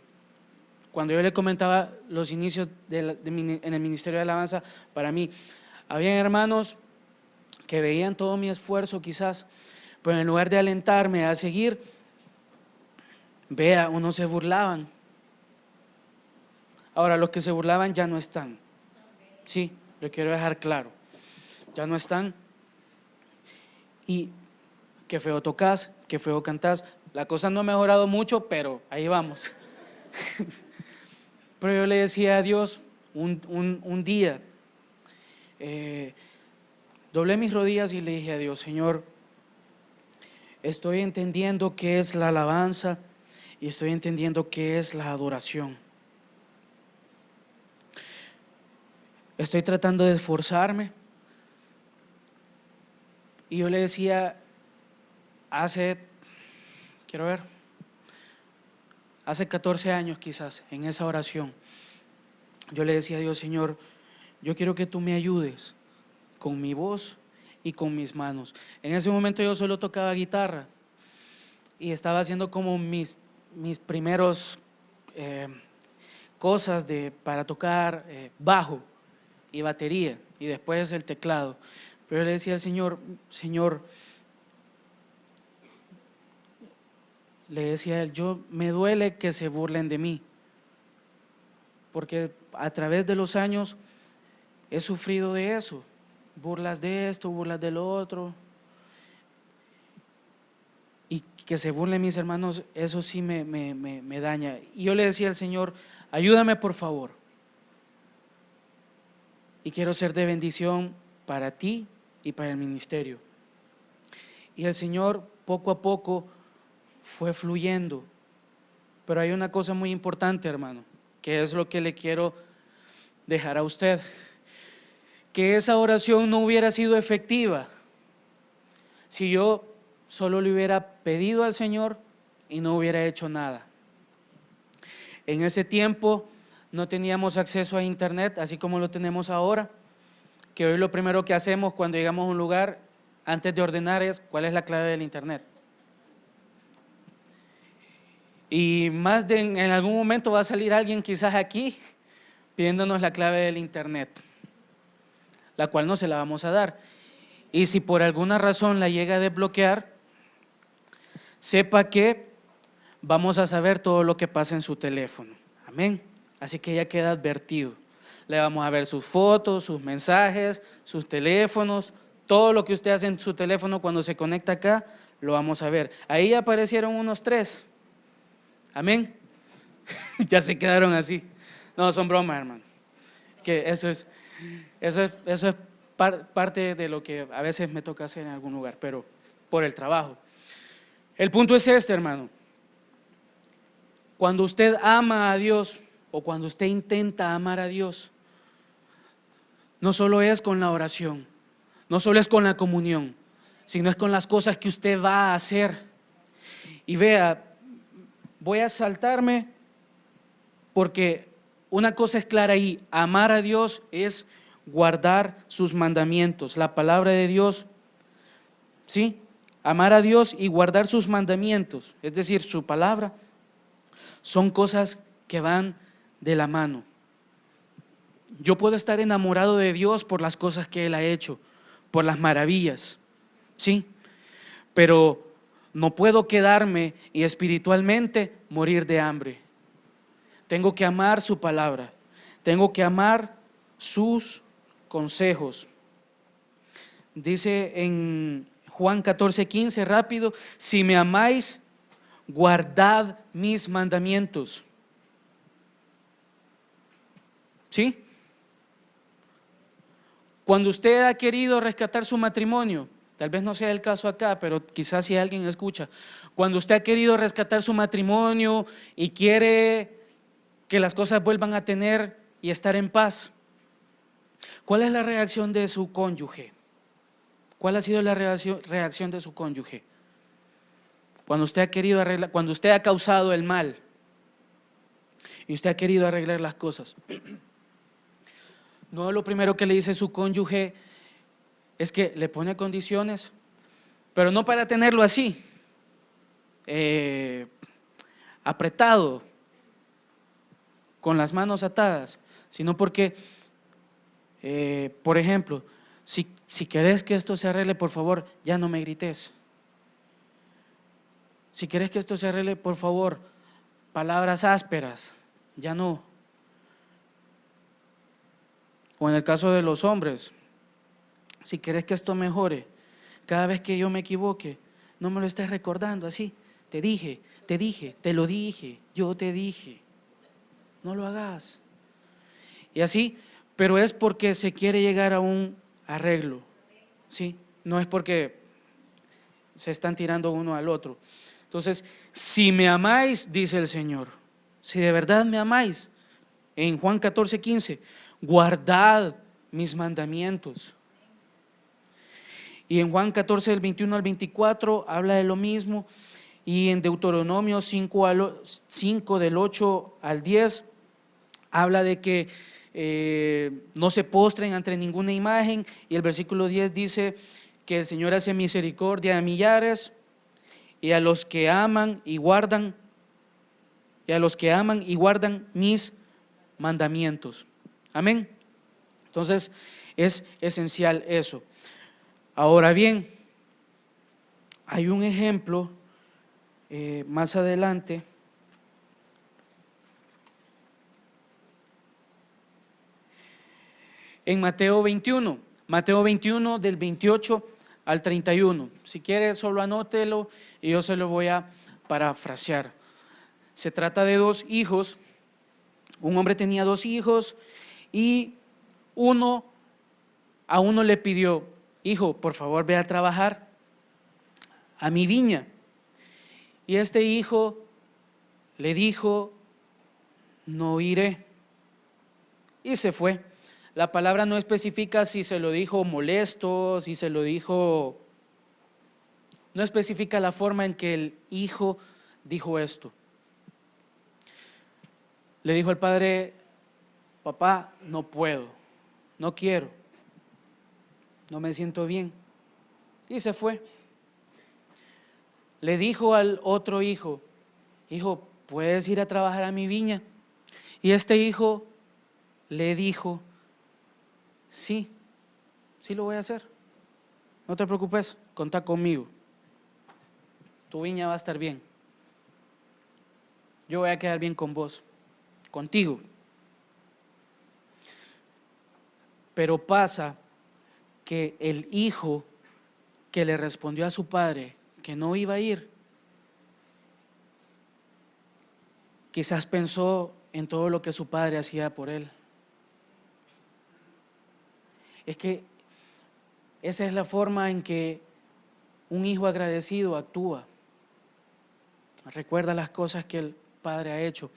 cuando yo le comentaba los inicios en el Ministerio de Alabanza, para mí, habían hermanos que veían todo mi esfuerzo quizás, pero en lugar de alentarme a seguir, unos se burlaban. Ahora, los que se burlaban ya no están. Sí, lo quiero dejar claro. Ya no están. Y qué feo tocas, qué feo cantás. La cosa no ha mejorado mucho, pero ahí vamos. Pero yo le decía a Dios un día, doblé mis rodillas y le dije a Dios, Señor, estoy entendiendo qué es la alabanza y estoy entendiendo qué es la adoración. Estoy tratando de esforzarme. Y yo le decía, hace 14 años quizás, en esa oración, yo le decía a Dios, Señor, yo quiero que tú me ayudes con mi voz y con mis manos. En ese momento yo solo tocaba guitarra y estaba haciendo como mis primeros cosas para tocar bajo y batería y después el teclado. Pero yo le decía al Señor, Señor, le decía a él, me duele que se burlen de mí, porque a través de los años he sufrido de eso, burlas de esto, burlas de lo otro, y que se burlen mis hermanos, eso sí me daña. Y yo le decía al Señor, ayúdame por favor, y quiero ser de bendición para ti y para el ministerio. Y el Señor poco a poco fue fluyendo, pero hay una cosa muy importante, hermano, que es lo que le quiero dejar a usted, que esa oración no hubiera sido efectiva si yo solo le hubiera pedido al Señor y no hubiera hecho nada. En ese tiempo no teníamos acceso a internet, así como lo tenemos ahora, que hoy lo primero que hacemos cuando llegamos a un lugar, antes de ordenar, es ¿cuál es la clave del internet? Y en algún momento va a salir alguien quizás aquí pidiéndonos la clave del internet, la cual no se la vamos a dar. Y si por alguna razón la llega a desbloquear, sepa que vamos a saber todo lo que pasa en su teléfono. Amén. Así que ya queda advertido. Le vamos a ver sus fotos, sus mensajes, sus teléfonos, todo lo que usted hace en su teléfono cuando se conecta acá, lo vamos a ver. Ahí aparecieron unos 3. Amén. Ya se quedaron así. No, son bromas, hermano. Que eso es parte de lo que a veces me toca hacer en algún lugar, pero por el trabajo. El punto es este, hermano. Cuando usted ama a Dios o cuando usted intenta amar a Dios, no solo es con la oración, no solo es con la comunión, sino es con las cosas que usted va a hacer. Y vea, voy a saltarme porque una cosa es clara ahí, amar a Dios es guardar sus mandamientos. La palabra de Dios, ¿sí? Amar a Dios y guardar sus mandamientos, es decir, su palabra, son cosas que van de la mano. Yo puedo estar enamorado de Dios por las cosas que Él ha hecho, por las maravillas, ¿sí? Pero no puedo quedarme y espiritualmente morir de hambre. Tengo que amar su palabra, tengo que amar sus consejos. Dice en Juan 14:15, rápido, si me amáis, guardad mis mandamientos. ¿Sí? Cuando usted ha querido rescatar su matrimonio, tal vez no sea el caso acá, pero quizás si alguien escucha, cuando usted ha querido rescatar su matrimonio y quiere que las cosas vuelvan a tener y estar en paz, ¿cuál es la reacción de su cónyuge? ¿Cuál ha sido la reacción de su cónyuge? Cuando usted ha querido arreglar, cuando usted ha causado el mal y usted ha querido arreglar las cosas, no, lo primero que le dice su cónyuge es que le pone condiciones, pero no para tenerlo así, apretado, con las manos atadas, sino porque, por ejemplo, si querés que esto se arregle, por favor, ya no me grites. Si querés que esto se arregle, por favor, palabras ásperas, ya no. O en el caso de los hombres, si querés que esto mejore, cada vez que yo me equivoque, no me lo estés recordando así. Te dije, te lo dije, yo te dije. No lo hagas. Y así, pero es porque se quiere llegar a un arreglo, ¿sí? No es porque se están tirando uno al otro. Entonces, si me amáis, dice el Señor, si de verdad me amáis, en Juan 14:15, guardad mis mandamientos. Y en Juan 14, del 21 al 24, habla de lo mismo. Y en Deuteronomio 5 del 8 al 10, habla de que no se postren ante ninguna imagen. Y el versículo 10 dice que el Señor hace misericordia a millares y a los que aman y guardan, mis mandamientos. Amén. Entonces es esencial eso. Ahora bien, hay un ejemplo más adelante. En Mateo 21 del 28 al 31. Si quiere, solo anótelo y yo se lo voy a parafrasear. Se trata de dos hijos. Un hombre tenía dos hijos y a uno le pidió: hijo, por favor, ve a trabajar a mi viña. Y este hijo le dijo: no iré. Y se fue. La palabra no especifica si se lo dijo molesto, si se lo dijo, no especifica la forma en que el hijo dijo esto. Le dijo al padre: papá, no puedo, no quiero, no me siento bien. Y se fue. Le dijo al otro hijo: hijo, ¿puedes ir a trabajar a mi viña? Y este hijo le dijo: sí, sí lo voy a hacer. No te preocupes, contá conmigo. Tu viña va a estar bien. Yo voy a quedar bien con vos, contigo. Pero pasa que el hijo que le respondió a su padre que no iba a ir, quizás pensó en todo lo que su padre hacía por él. Es que esa es la forma en que un hijo agradecido actúa. Recuerda las cosas que el padre ha hecho.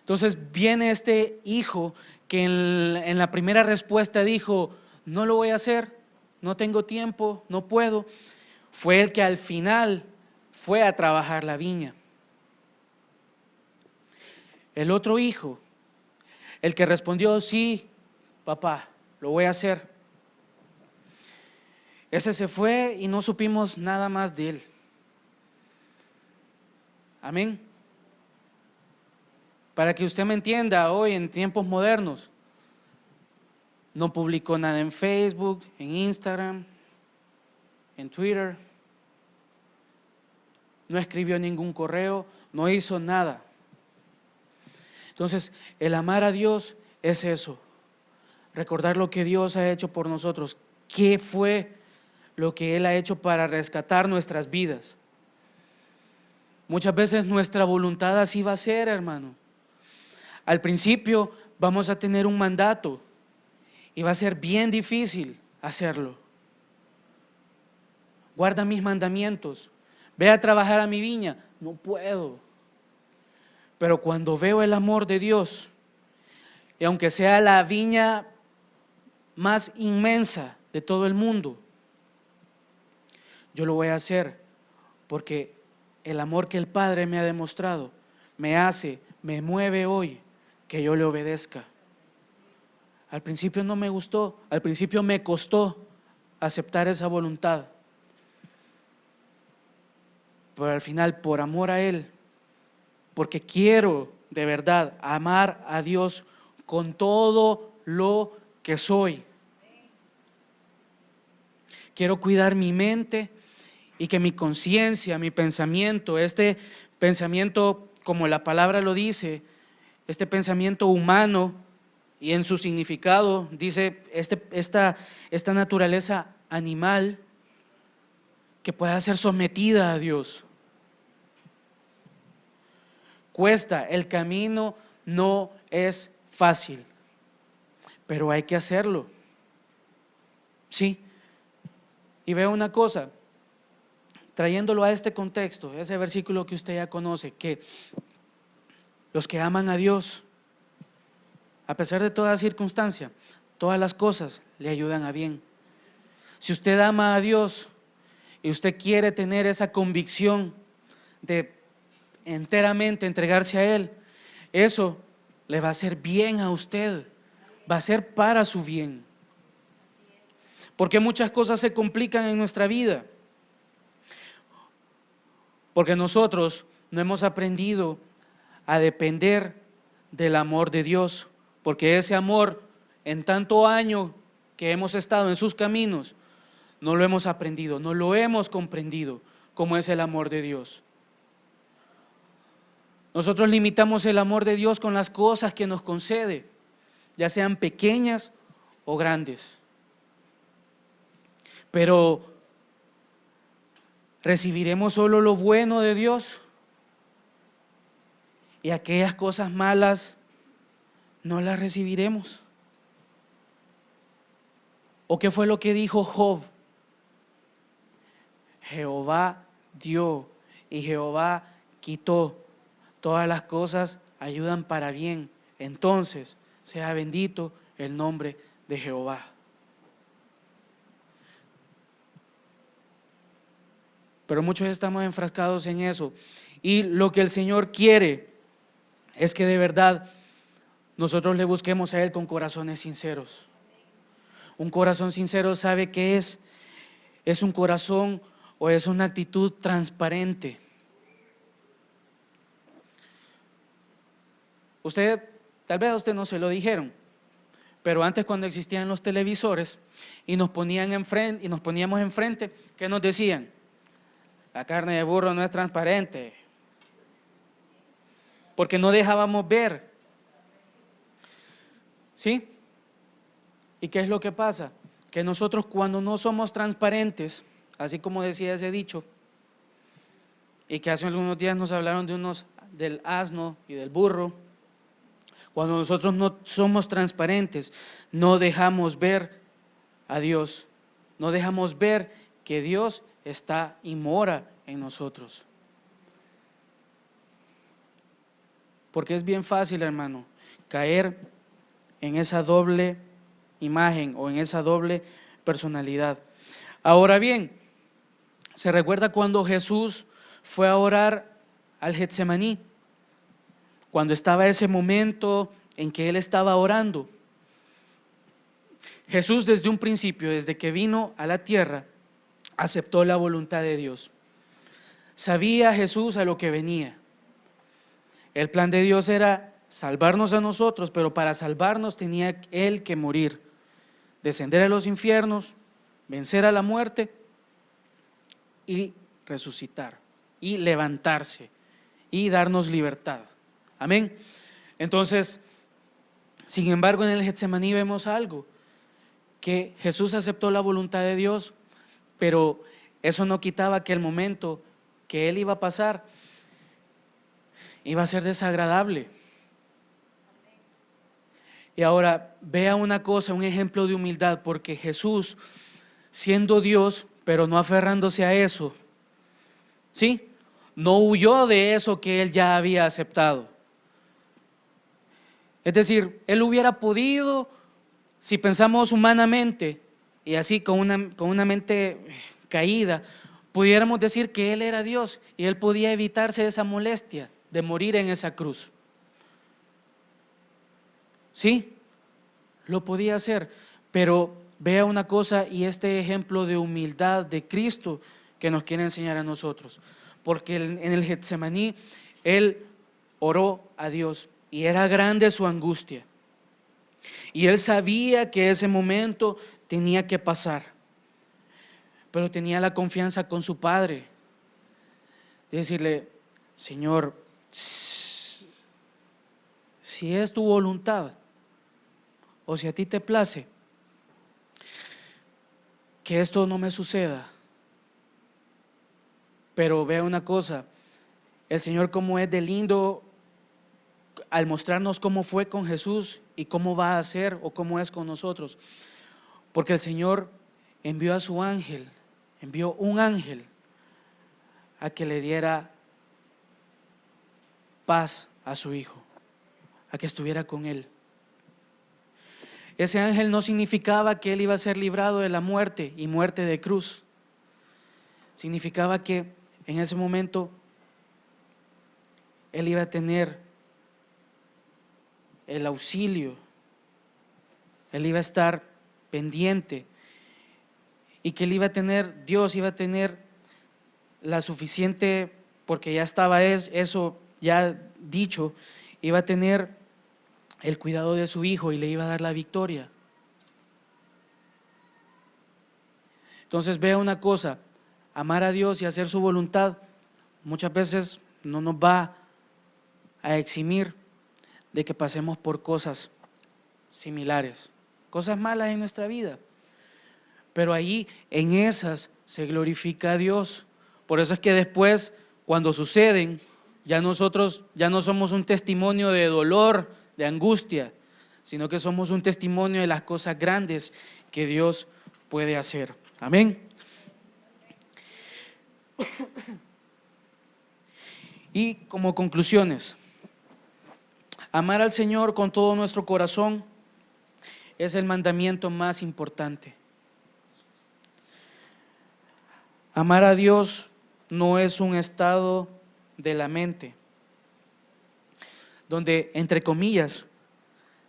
Entonces viene este hijo que en la primera respuesta dijo: no lo voy a hacer, no tengo tiempo, no puedo. Fue el que al final fue a trabajar la viña. El otro hijo, el que respondió: sí, papá, lo voy a hacer. Ese se fue y no supimos nada más de él. Amén. Para que usted me entienda, hoy en tiempos modernos, no publicó nada en Facebook, en Instagram, en Twitter, no escribió ningún correo, no hizo nada. Entonces, el amar a Dios es eso, recordar lo que Dios ha hecho por nosotros, qué fue lo que Él ha hecho para rescatar nuestras vidas. Muchas veces nuestra voluntad así va a ser, hermano. Al principio vamos a tener un mandato y va a ser bien difícil hacerlo. Guarda mis mandamientos, ve a trabajar a mi viña, no puedo. Pero cuando veo el amor de Dios, y aunque sea la viña más inmensa de todo el mundo, yo lo voy a hacer porque el amor que el Padre me ha demostrado me mueve hoy que yo le obedezca. Al principio no me gustó, al principio me costó aceptar esa voluntad, pero al final, por amor a Él, porque quiero de verdad amar a Dios con todo lo que soy, quiero cuidar mi mente y que mi conciencia, mi pensamiento, este pensamiento, como la palabra lo dice, este pensamiento humano y en su significado, dice esta naturaleza animal, que pueda ser sometida a Dios. Cuesta, el camino no es fácil, pero hay que hacerlo. Sí. Y veo una cosa, trayéndolo a este contexto, ese versículo que usted ya conoce, que los que aman a Dios, a pesar de toda circunstancia, todas las cosas le ayudan a bien. Si usted ama a Dios y usted quiere tener esa convicción de enteramente entregarse a Él, eso le va a hacer bien a usted, va a ser para su bien. Porque muchas cosas se complican en nuestra vida, porque nosotros no hemos aprendido a depender del amor de Dios, porque ese amor, en tanto año que hemos estado en sus caminos, no lo hemos aprendido, no lo hemos comprendido como es el amor de Dios. Nosotros limitamos el amor de Dios con las cosas que nos concede, ya sean pequeñas o grandes. Pero recibiremos solo lo bueno de Dios y aquellas cosas malas no las recibiremos. ¿O qué fue lo que dijo Job? Jehová dio y Jehová quitó. Todas las cosas ayudan para bien. Entonces, sea bendito el nombre de Jehová. Pero muchos estamos enfrascados en eso. Y lo que el Señor quiere es que de verdad nosotros le busquemos a Él con corazones sinceros. Un corazón sincero, ¿sabe qué es? Es un corazón o es una actitud transparente. Tal vez a usted no se lo dijeron, pero antes cuando existían los televisores y nos ponían enfrente y nos poníamos enfrente, ¿qué nos decían? La carne de burro no es transparente, porque no dejábamos ver. ¿Sí? ¿Y qué es lo que pasa? Que nosotros cuando no somos transparentes, así como decía ese dicho, y que hace algunos días nos hablaron del asno y del burro, cuando nosotros no somos transparentes, no dejamos ver a Dios, no dejamos ver que Dios está y mora en nosotros. Porque es bien fácil, hermano, caer en esa doble imagen o en esa doble personalidad. Ahora bien, ¿se recuerda cuando Jesús fue a orar al Getsemaní? Cuando estaba ese momento en que Él estaba orando. Jesús desde un principio, desde que vino a la tierra, aceptó la voluntad de Dios. Sabía Jesús a lo que venía. El plan de Dios era salvarnos a nosotros, pero para salvarnos tenía Él que morir, descender a los infiernos, vencer a la muerte y resucitar y levantarse y darnos libertad. Amén. Entonces, sin embargo, en el Getsemaní vemos algo, que Jesús aceptó la voluntad de Dios, pero eso no quitaba que el momento que Él iba a pasar iba a ser desagradable. Y ahora vea una cosa, un ejemplo de humildad, porque Jesús, siendo Dios, pero no aferrándose a eso, ¿sí? No huyó de eso que Él ya había aceptado. Es decir, Él hubiera podido, si pensamos humanamente, y así con una mente caída, pudiéramos decir que Él era Dios y Él podía evitarse esa molestia de morir en esa cruz. ¿Sí? Lo podía hacer, pero vea una cosa y este ejemplo de humildad de Cristo que nos quiere enseñar a nosotros, porque en el Getsemaní Él oró a Dios y era grande su angustia y Él sabía que ese momento tenía que pasar, pero tenía la confianza con su Padre de decirle: Señor, si es tu voluntad o si a ti te place, que esto no me suceda. Pero vea una cosa, el Señor como es de lindo al mostrarnos cómo fue con Jesús y cómo va a ser o cómo es con nosotros. Porque el Señor envió a su ángel, envió un ángel a que le diera paz a su hijo, a que estuviera con él. Ese ángel no significaba que él iba a ser librado de la muerte y muerte de cruz. Significaba que en ese momento él iba a tener el auxilio, él iba a estar pendiente y que él iba a tener, Dios iba a tener la suficiente, porque ya estaba eso ya dicho, iba a tener el cuidado de su hijo y le iba a dar la victoria. Entonces vea una cosa, amar a Dios y hacer su voluntad muchas veces no nos va a eximir de que pasemos por cosas similares, cosas malas en nuestra vida. Pero ahí, en esas, se glorifica a Dios. Por eso es que después, cuando suceden, ya nosotros ya no somos un testimonio de dolor, de angustia, sino que somos un testimonio de las cosas grandes que Dios puede hacer. Amén. Y como conclusiones, amar al Señor con todo nuestro corazón es el mandamiento más importante. Amar a Dios no es un estado de la mente, donde, entre comillas,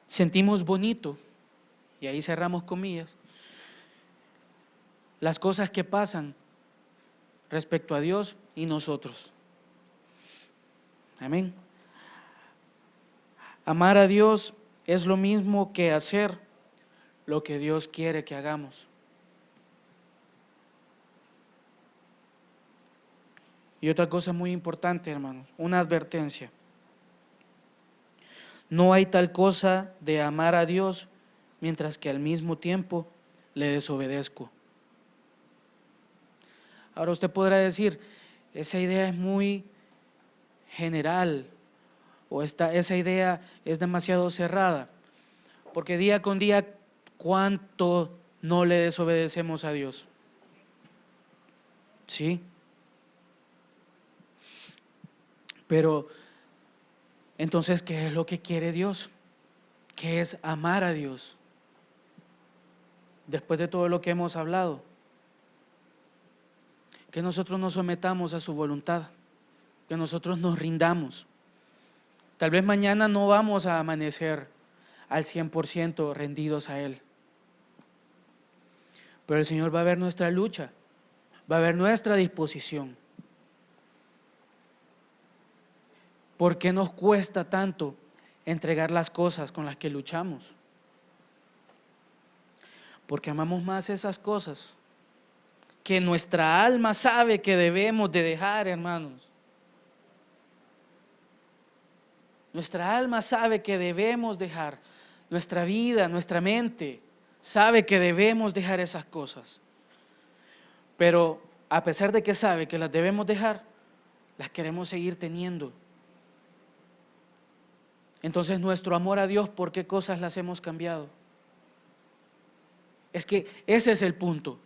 sentimos bonito, y ahí cerramos comillas, las cosas que pasan respecto a Dios y nosotros. Amén. Amar a Dios es lo mismo que hacer lo que Dios quiere que hagamos. Y otra cosa muy importante, hermanos, una advertencia. No hay tal cosa de amar a Dios mientras que al mismo tiempo le desobedezco. Ahora usted podrá decir, esa idea es muy general, o esa idea es demasiado cerrada, porque día con día, ¿cuánto no le desobedecemos a Dios? ¿Sí? Pero, entonces, ¿qué es lo que quiere Dios? ¿Qué es amar a Dios? Después de todo lo que hemos hablado, que nosotros nos sometamos a su voluntad, que nosotros nos rindamos. Tal vez mañana no vamos a amanecer al 100% rendidos a Él, pero el Señor va a ver nuestra lucha, va a ver nuestra disposición. ¿Por qué nos cuesta tanto entregar las cosas con las que luchamos? Porque amamos más esas cosas que nuestra alma sabe que debemos de dejar, hermanos. Nuestra alma sabe que debemos dejar. Nuestra vida, nuestra mente sabe que debemos dejar esas cosas. Pero a pesar de que sabe que las debemos dejar, las queremos seguir teniendo. Entonces nuestro amor a Dios, ¿por qué cosas las hemos cambiado? Es que ese es el punto.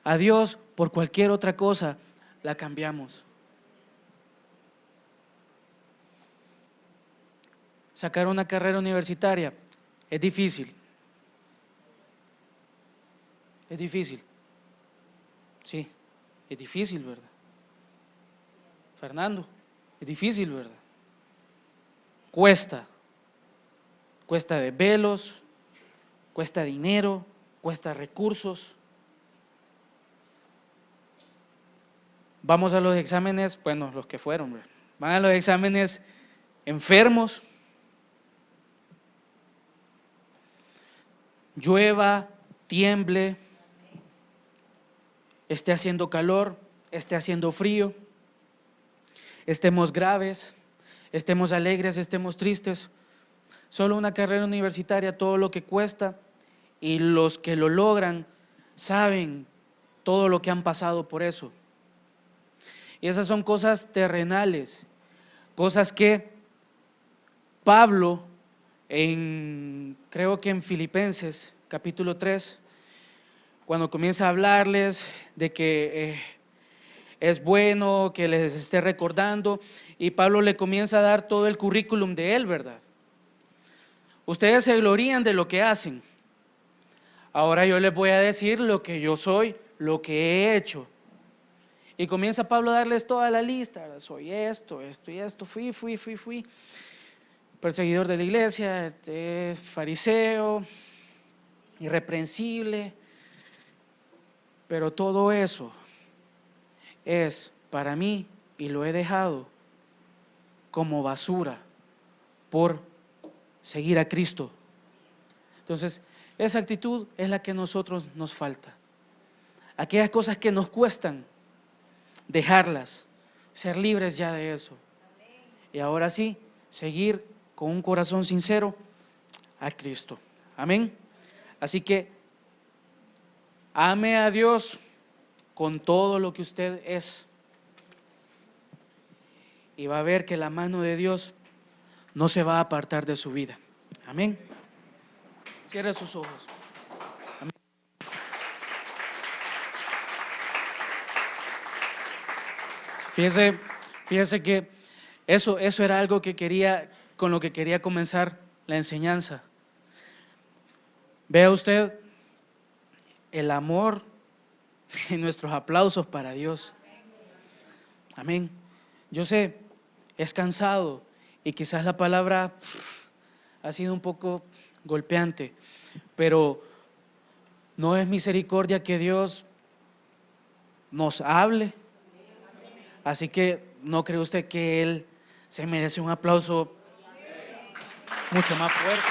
A Dios por cualquier otra cosa la cambiamos. Sacar una carrera universitaria es difícil. Es difícil. Sí, es difícil, ¿verdad? Fernando, es difícil, ¿verdad? Cuesta desvelos, cuesta dinero, cuesta recursos. Vamos a los exámenes, bueno, los que fueron, ¿verdad? Van a los exámenes enfermos, llueva, tiemble, esté haciendo calor, esté haciendo frío, estemos graves, estemos alegres, estemos tristes. Solo una carrera universitaria, todo lo que cuesta, y los que lo logran saben todo lo que han pasado por eso. Y esas son cosas terrenales, cosas que Pablo, creo que en Filipenses capítulo 3, cuando comienza a hablarles de que es bueno que les esté recordando, y Pablo le comienza a dar todo el currículum de él, ¿verdad? Ustedes se glorían de lo que hacen. Ahora yo les voy a decir lo que yo soy, lo que he hecho. Y comienza Pablo a darles toda la lista, ¿verdad? Soy esto, esto y esto, fui perseguidor de la iglesia, fariseo, irreprensible, pero todo eso es para mí y lo he dejado como basura por seguir a Cristo. Entonces, esa actitud es la que a nosotros nos falta. Aquellas cosas que nos cuestan, dejarlas, ser libres ya de eso. Y ahora sí, seguir con un corazón sincero a Cristo. Amén. Así que ame a Dios con todo lo que usted es, y va a ver que la mano de Dios no se va a apartar de su vida. Amén. Cierre sus ojos. Amén. Fíjese que eso era algo que con lo que quería comenzar la enseñanza. Vea usted el amor y nuestros aplausos para Dios. Amén. Yo sé, es cansado y quizás la palabra ha sido un poco golpeante, pero no es misericordia que Dios nos hable. Así que ¿no cree usted que Él se merece un aplauso mucho más fuerte?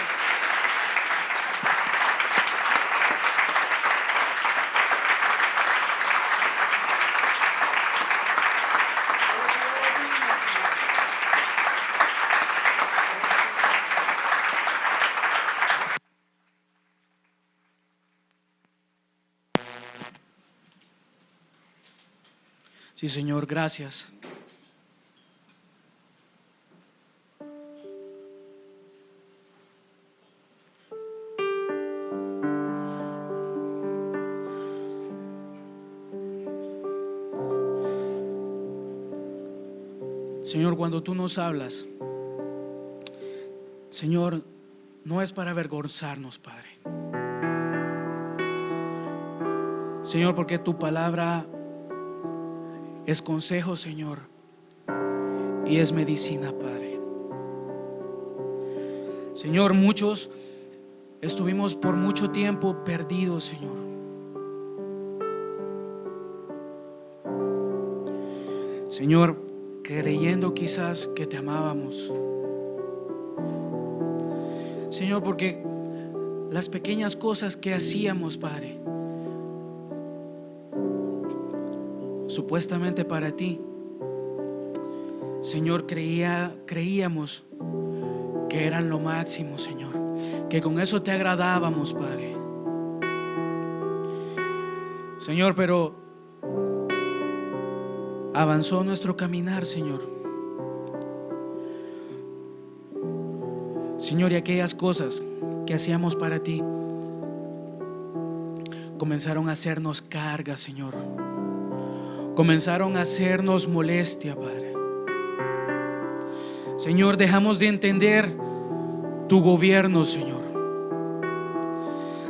Sí, Señor, gracias. Señor, cuando tú nos hablas, Señor, no es para avergonzarnos, Padre. Señor, porque tu palabra es consejo, Señor, y es medicina, Padre. Señor, muchos estuvimos por mucho tiempo perdidos, Señor. Señor, creyendo quizás que te amábamos. Señor, porque las pequeñas cosas que hacíamos, Padre, supuestamente para ti, Señor, creíamos que eran lo máximo, Señor, que con eso te agradábamos, Padre. Señor, pero avanzó nuestro caminar, Señor. Señor, y aquellas cosas que hacíamos para ti comenzaron a hacernos carga, Señor. Comenzaron a hacernos molestia, Padre. Señor, dejamos de entender tu gobierno, Señor.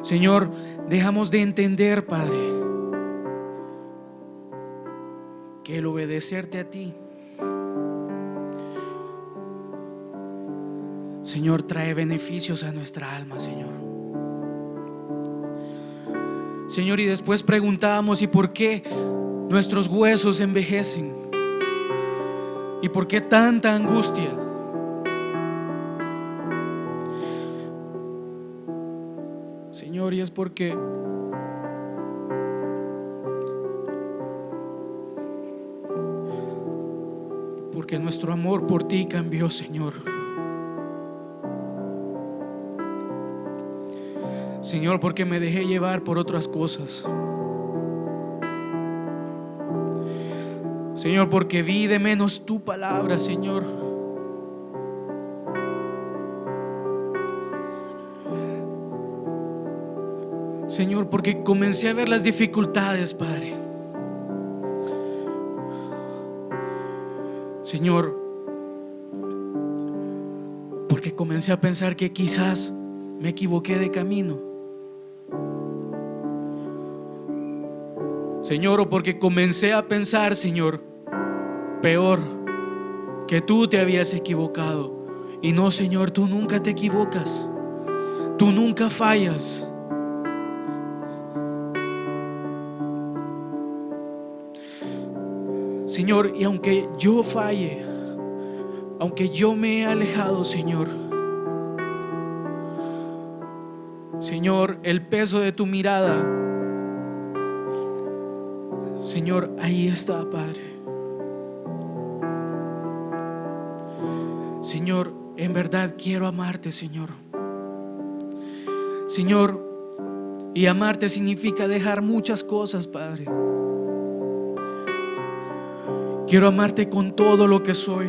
Señor, dejamos de entender, Padre, que el obedecerte a ti, Señor, trae beneficios a nuestra alma, Señor. Señor, y después preguntábamos, ¿y por qué nuestros huesos envejecen? ¿Y por qué tanta angustia? Señor, y es porque nuestro amor por ti cambió, Señor. Señor, porque me dejé llevar por otras cosas. Señor, porque vi de menos tu palabra, Señor. Señor, porque comencé a ver las dificultades, Padre. Señor, porque comencé a pensar que quizás me equivoqué de camino. Señor, o porque comencé a pensar, Señor, peor, que tú te habías equivocado. Y no, Señor, tú nunca te equivocas. Tú nunca fallas. Señor, y aunque yo falle, aunque yo me he alejado, Señor, Señor, el peso de tu mirada, Señor, ahí está, Padre. Señor, en verdad quiero amarte, Señor. Señor, y amarte significa dejar muchas cosas, Padre. Quiero amarte con todo lo que soy.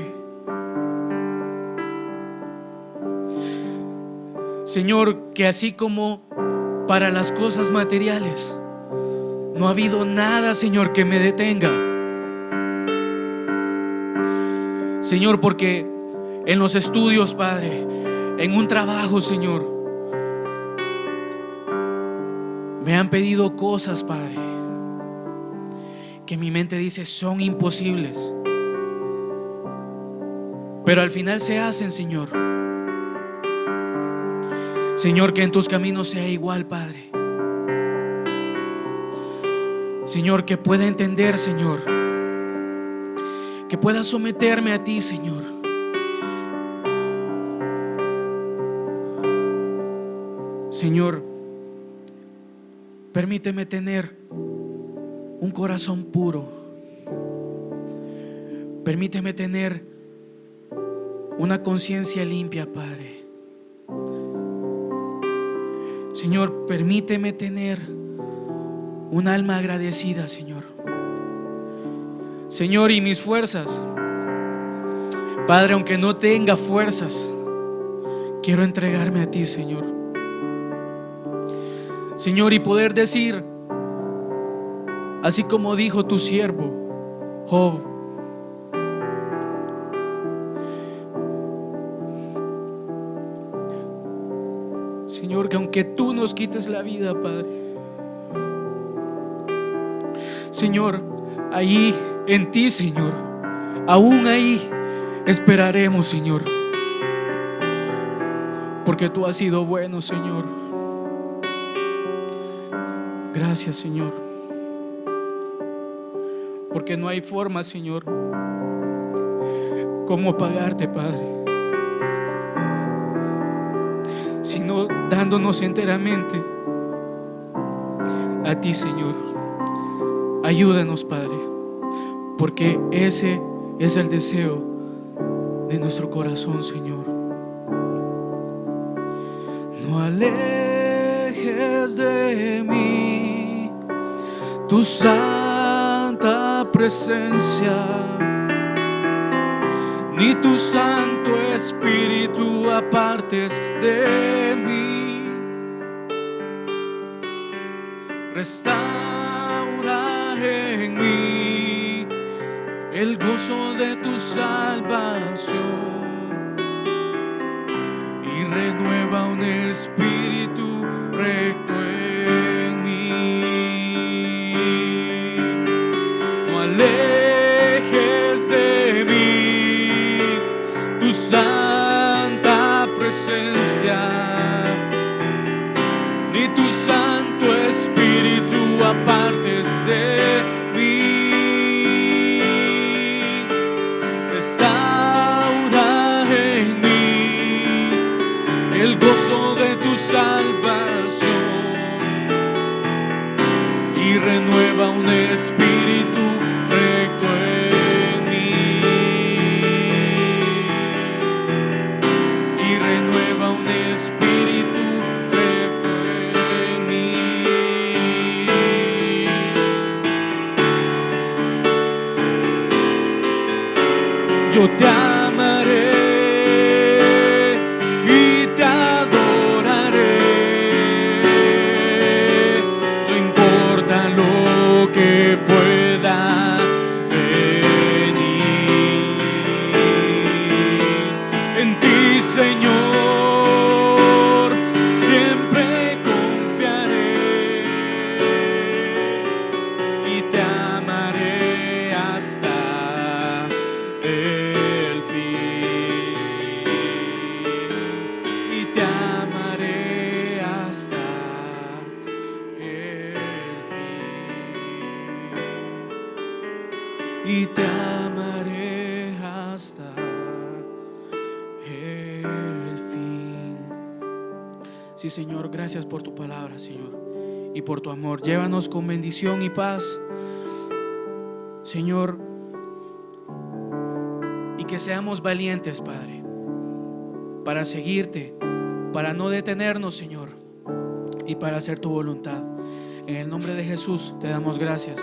Señor, que así como para las cosas materiales, no ha habido nada, Señor, que me detenga. Señor, porque en los estudios, Padre, en un trabajo, Señor, me han pedido cosas, Padre, que mi mente dice son imposibles, pero al final se hacen, Señor. Señor, que en tus caminos sea igual, Padre. Señor, que pueda entender, Señor, que pueda someterme a ti, Señor. Señor, permíteme tener un corazón puro. Permíteme tener una conciencia limpia, Padre. Señor, permíteme tener un alma agradecida, Señor. Señor, y mis fuerzas, Padre, aunque no tenga fuerzas, quiero entregarme a ti, Señor. Señor, y poder decir, así como dijo tu siervo Job: Señor, que aunque tú nos quites la vida, Padre, Señor, ahí en ti, Señor, aún ahí esperaremos, Señor, porque tú has sido bueno, Señor. Gracias, Señor, porque no hay forma, Señor, como pagarte, Padre, sino dándonos enteramente a ti, Señor. Ayúdanos, Padre, porque ese es el deseo de nuestro corazón, Señor. No alejes de mí tu santa presencia, ni tu Santo Espíritu apartes de mí. Restaura en mí el gozo de tu salvación y renueva un espíritu recto en mí. No alejes de mí tu santa presencia, ni tu Santo Espíritu apartes de mí. Restaura en mí el gozo de tu salvación y renueva un espíritu recto en mí. Y renueva un espíritu recto en mí. Yo te amaré y te adoraré, no importa lo que pueda venir. En ti, Señor, siempre confiaré y te amaré hasta el fin. Y te amaré hasta el fin. Y te amaré hasta el fin. Sí, Señor, gracias por tu palabra, Señor, y por tu amor. Llévanos con bendición y paz, Señor, y que seamos valientes, Padre, para seguirte, para no detenernos, Señor, y para hacer tu voluntad. En el nombre de Jesús te damos gracias.